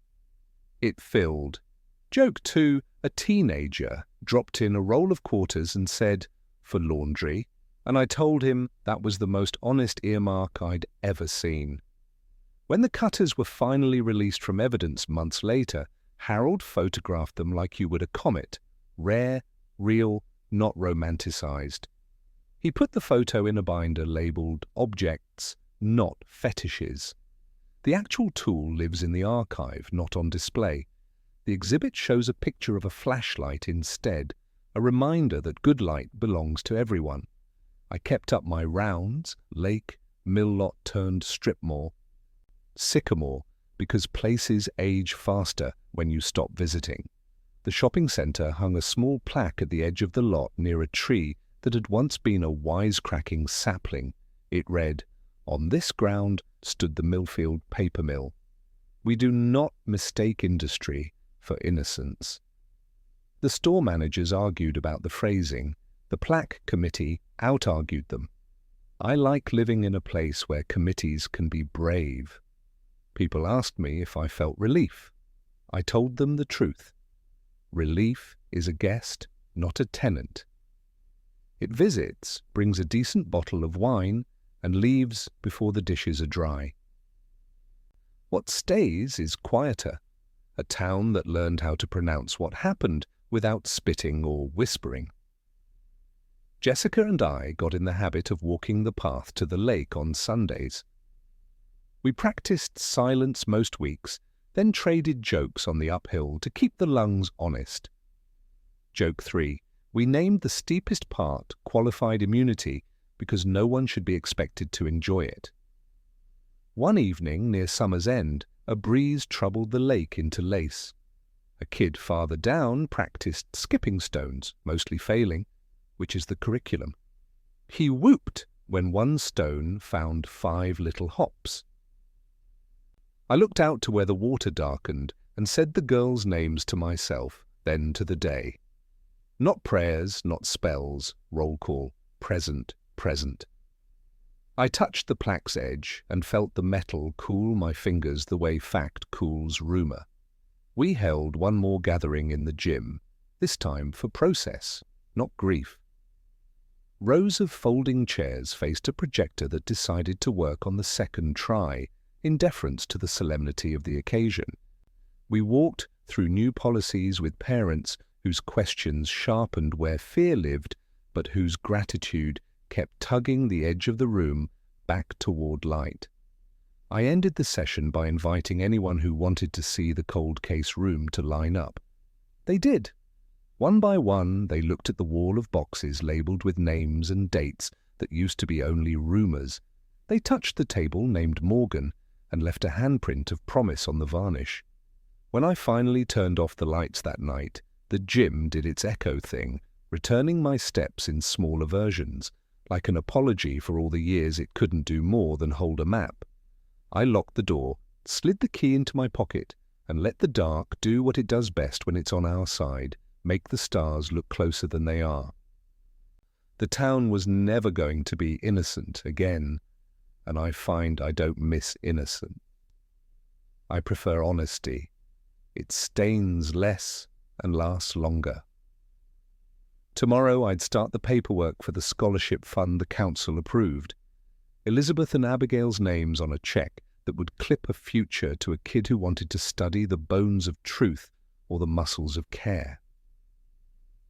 It filled. Joke 2, a teenager dropped in a roll of quarters and said, "For laundry," and I told him that was the most honest earmark I'd ever seen. When the cutters were finally released from evidence months later, Harold photographed them like you would a comet, rare, real, not romanticized. He put the photo in a binder labeled Objects, Not Fetishes. The actual tool lives in the archive, not on display. The exhibit shows a picture of a flashlight instead, a reminder that good light belongs to everyone. I kept up my rounds, lake, mill lot turned strip mall. Sycamore, because places age faster when you stop visiting. The shopping centre hung a small plaque at the edge of the lot near a tree that had once been a wisecracking sapling. It read, "On this ground stood the Millfield paper mill. We do not mistake industry for innocence." The store managers argued about the phrasing. The plaque committee out-argued them. I like living in a place where committees can be brave. People asked me if I felt relief. I told them the truth. Relief is a guest, not a tenant. It visits, brings a decent bottle of wine, and leaves before the dishes are dry. What stays is quieter, a town that learned how to pronounce what happened without spitting or whispering. Jessica and I got in the habit of walking the path to the lake on Sundays. We practiced silence most weeks, then traded jokes on the uphill to keep the lungs honest. Joke 3. We named the steepest part Qualified Immunity because no one should be expected to enjoy it. One evening near summer's end, a breeze troubled the lake into lace. A kid farther down practiced skipping stones, mostly failing, which is the curriculum. He whooped when one stone found 5 little hops. I looked out to where the water darkened and said the girls' names to myself, then to the day. Not prayers, not spells, roll call, present, present. I touched the plaque's edge and felt the metal cool my fingers the way fact cools rumour. We held one more gathering in the gym, this time for process, not grief. Rows of folding chairs faced a projector that decided to work on the second try, in deference to the solemnity of the occasion. We walked through new policies with parents whose questions sharpened where fear lived, but whose gratitude kept tugging the edge of the room back toward light. I ended the session by inviting anyone who wanted to see the cold case room to line up. They did. One by one, they looked at the wall of boxes labeled with names and dates that used to be only rumors. They touched the table named Morgan and left a handprint of promise on the varnish. When I finally turned off the lights that night, the gym did its echo thing, returning my steps in smaller versions, like an apology for all the years it couldn't do more than hold a map. I locked the door, slid the key into my pocket, and let the dark do what it does best when it's on our side, make the stars look closer than they are. The town was never going to be innocent again, and I find I don't miss innocent. I prefer honesty. It stains less and lasts longer. Tomorrow I'd start the paperwork for the scholarship fund the council approved. Elizabeth and Abigail's names on a cheque that would clip a future to a kid who wanted to study the bones of truth or the muscles of care.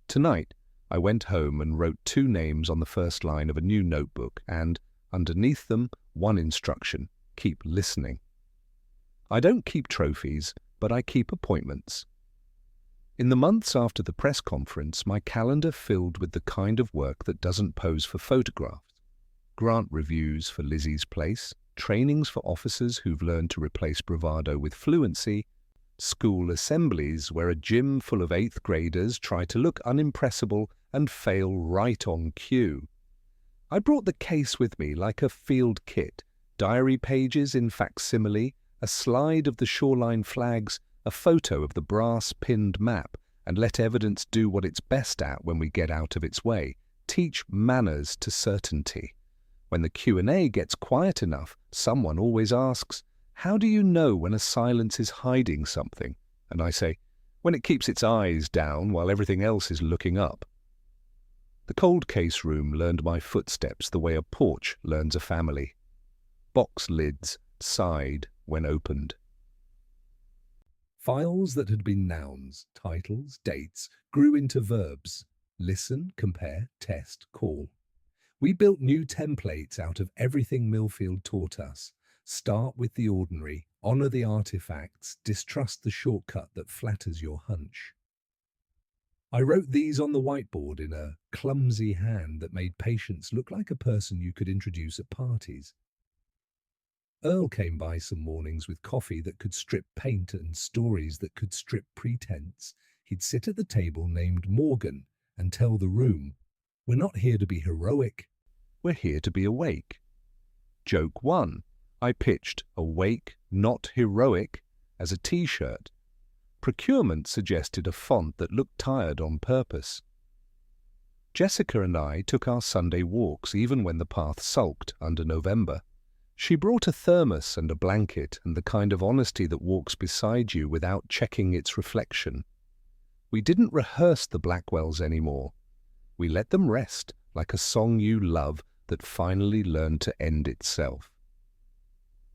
Tonight, I went home and wrote 2 names on the first line of a new notebook and, underneath them, one instruction: keep listening. I don't keep trophies, but I keep appointments. In the months after the press conference, my calendar filled with the kind of work that doesn't pose for photographs. Grant reviews for Lizzie's Place, trainings for officers who've learned to replace bravado with fluency, school assemblies where a gym full of 8th graders try to look unimpressible and fail right on cue. I brought the case with me like a field kit, diary pages in facsimile, a slide of the shoreline flags, a photo of the brass-pinned map, and let evidence do what it's best at when we get out of its way: teach manners to certainty. When the Q&A gets quiet enough, someone always asks, "How do you know when a silence is hiding something?" And I say, "When it keeps its eyes down while everything else is looking up." The cold case room learned my footsteps the way a porch learns a family. Box lids sighed when opened. Files that had been nouns, titles, dates, grew into verbs: listen, compare, test, call. We built new templates out of everything Millfield taught us. Start with the ordinary, honor the artifacts, distrust the shortcut that flatters your hunch. I wrote these on the whiteboard in a clumsy hand that made Patience look like a person you could introduce at parties. Earl came by some mornings with coffee that could strip paint and stories that could strip pretense. He'd sit at the table named Morgan and tell the room, "We're not here to be heroic. We're here to be awake." Joke 1. I pitched "awake, not heroic" as a T-shirt. Procurement suggested a font that looked tired on purpose. Jessica and I took our Sunday walks even when the path sulked under November. She brought a thermos and a blanket and the kind of honesty that walks beside you without checking its reflection. We didn't rehearse the Blackwells anymore. We let them rest like a song you love that finally learned to end itself.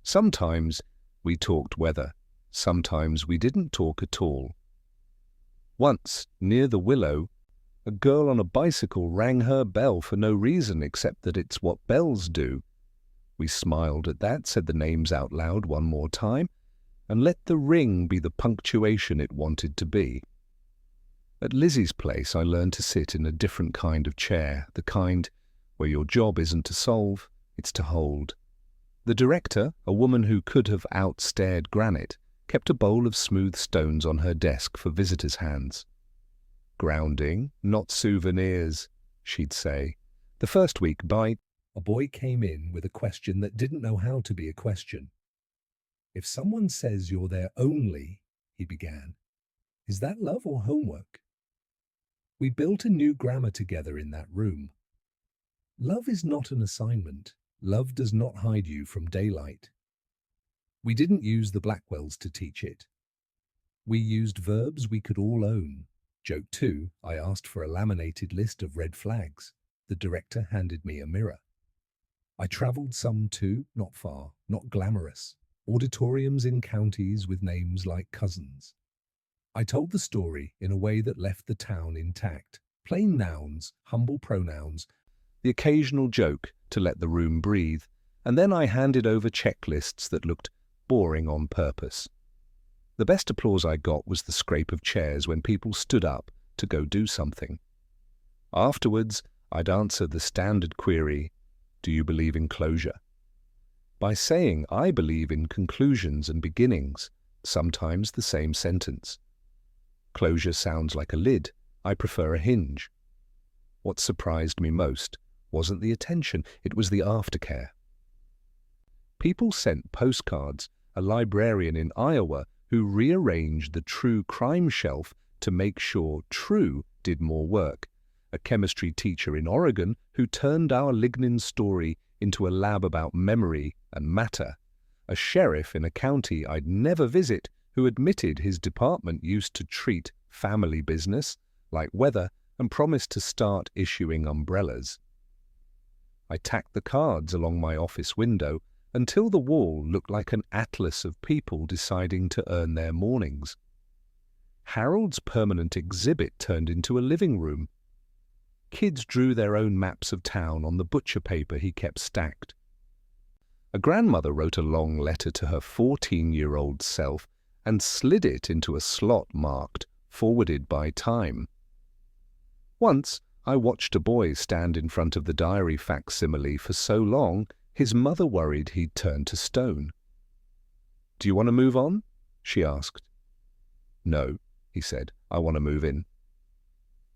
Sometimes we talked weather. Sometimes we didn't talk at all. Once, near the Willow, a girl on a bicycle rang her bell for no reason except that it's what bells do. We smiled at that, said the names out loud one more time, and let the ring be the punctuation it wanted to be. At Lizzie's Place, I learned to sit in a different kind of chair, the kind where your job isn't to solve, it's to hold. The director, a woman who could have outstared granite, kept a bowl of smooth stones on her desk for visitors' hands. "Grounding, not souvenirs," she'd say. The first week, A boy came in with a question that didn't know how to be a question. "If someone says you're their only," he began, "is that love or homework?" We built a new grammar together in that room. Love is not an assignment. Love does not hide you from daylight. We didn't use the Blackwells to teach it. We used verbs we could all own. Joke 2, I asked for a laminated list of red flags. The director handed me a mirror. I travelled some too, not far, not glamorous. Auditoriums in counties with names like cousins. I told the story in a way that left the town intact. Plain nouns, humble pronouns, the occasional joke to let the room breathe, and then I handed over checklists that looked boring on purpose. The best applause I got was the scrape of chairs when people stood up to go do something. Afterwards, I'd answer the standard query, "Do you believe in closure?" by saying I believe in conclusions and beginnings, sometimes the same sentence. Closure sounds like a lid. I prefer a hinge. What surprised me most wasn't the attention, it was the aftercare. People sent postcards, a librarian in Iowa who rearranged the True crime shelf to make sure True did more work, a chemistry teacher in Oregon who turned our lignin story into a lab about memory and matter, a sheriff in a county I'd never visit who admitted his department used to treat family business like weather and promised to start issuing umbrellas. I tacked the cards along my office window until the wall looked like an atlas of people deciding to earn their mornings. Harold's permanent exhibit turned into a living room. Kids drew their own maps of town on the butcher paper he kept stacked. A grandmother wrote a long letter to her 14-year-old self and slid it into a slot marked "Forwarded by Time." Once, I watched a boy stand in front of the diary facsimile for so long his mother worried he'd turn to stone. "Do you want to move on?" she asked. "No," he said, "I want to move in."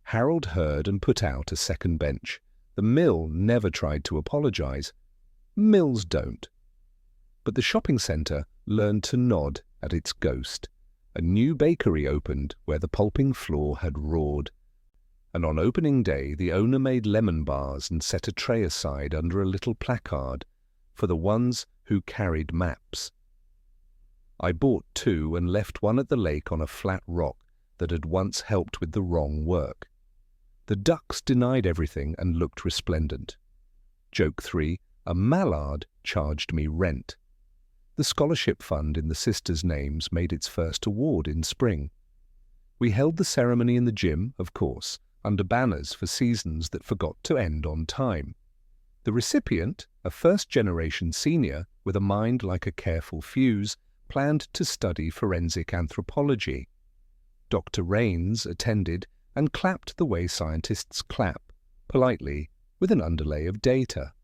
Harold heard and put out a second bench. The mill never tried to apologize. Mills don't. But the shopping centre learned to nod at its ghost. A new bakery opened where the pulping floor had roared. And on opening day, the owner made lemon bars and set a tray aside under a little placard for the ones who carried maps. I bought 2 and left one at the lake on a flat rock that had once helped with the wrong work. The ducks denied everything and looked resplendent. Joke 3, a mallard charged me rent. The scholarship fund in the sisters' names made its first award in spring. We held the ceremony in the gym, of course, under banners for seasons that forgot to end on time. The recipient, a first-generation senior with a mind like a careful fuse, planned to study forensic anthropology. Dr. Rains attended and clapped the way scientists clap, politely, with an underlay of data.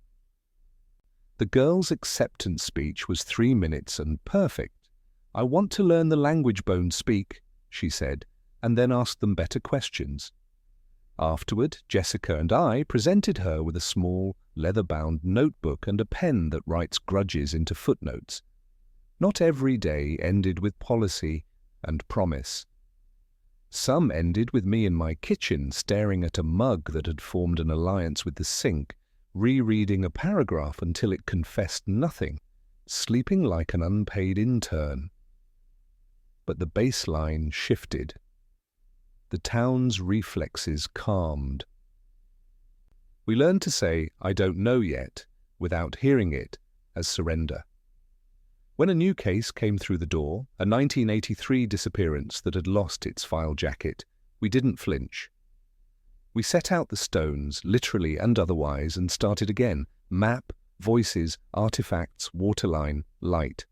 The girl's acceptance speech was 3 minutes and perfect. "I want to learn the language bones speak," she said, and then asked them better questions. Afterward, Jessica and I presented her with a small, leather-bound notebook and a pen that writes grudges into footnotes. Not every day ended with policy and promise. Some ended with me in my kitchen staring at a mug that had formed an alliance with the sink, rereading a paragraph until it confessed nothing, sleeping like an unpaid intern. But the baseline shifted. The town's reflexes calmed. We learned to say, "I don't know yet," without hearing it, as surrender. When a new case came through the door, a 1983 disappearance that had lost its file jacket, we didn't flinch. We set out the stones, literally and otherwise, and started again. Map, voices, artifacts, waterline, light.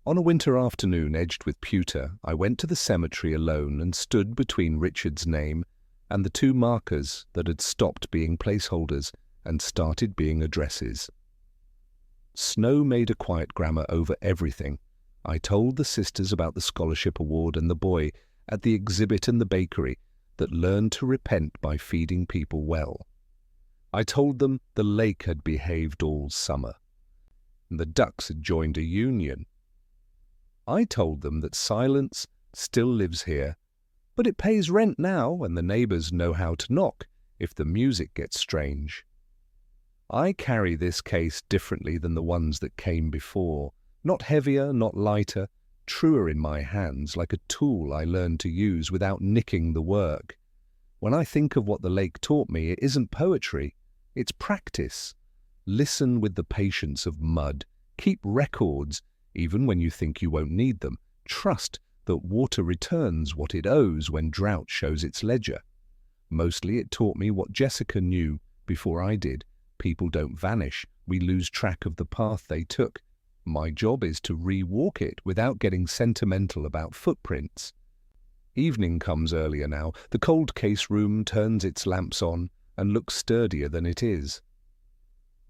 On a winter afternoon edged with pewter, I went to the cemetery alone and stood between Richard's name and the 2 markers that had stopped being placeholders and started being addresses. Snow made a quiet grammar over everything. I told the sisters about the scholarship award and the boy at the exhibit and the bakery that learned to repent by feeding people well. I told them the lake had behaved all summer, and the ducks had joined a union. I told them that silence still lives here, but it pays rent now and the neighbors know how to knock if the music gets strange. I carry this case differently than the ones that came before, not heavier, not lighter, truer in my hands, like a tool I learned to use without nicking the work. When I think of what the lake taught me, it isn't poetry, it's practice. Listen with the patience of mud. Keep records, even when you think you won't need them. Trust that water returns what it owes when drought shows its ledger. Mostly it taught me what Jessica knew before I did. People don't vanish. We lose track of the path they took. My job is to re-walk it without getting sentimental about footprints. Evening comes earlier now. The cold case room turns its lamps on and looks sturdier than it is.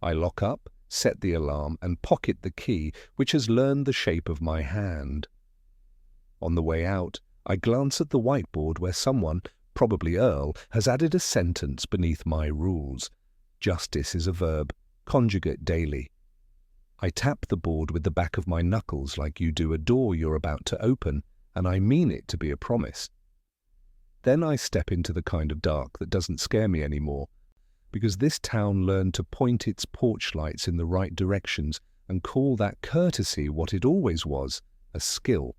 I lock up set the alarm, and pocket the key, which has learned the shape of my hand. On the way out, I glance at the whiteboard where someone, probably Earl, has added a sentence beneath my rules. Justice is a verb, conjugate daily. I tap the board with the back of my knuckles like you do a door you're about to open, and I mean it to be a promise. Then I step into the kind of dark that doesn't scare me anymore, because this town learned to point its porch lights in the right directions and call that courtesy what it always was, a skill.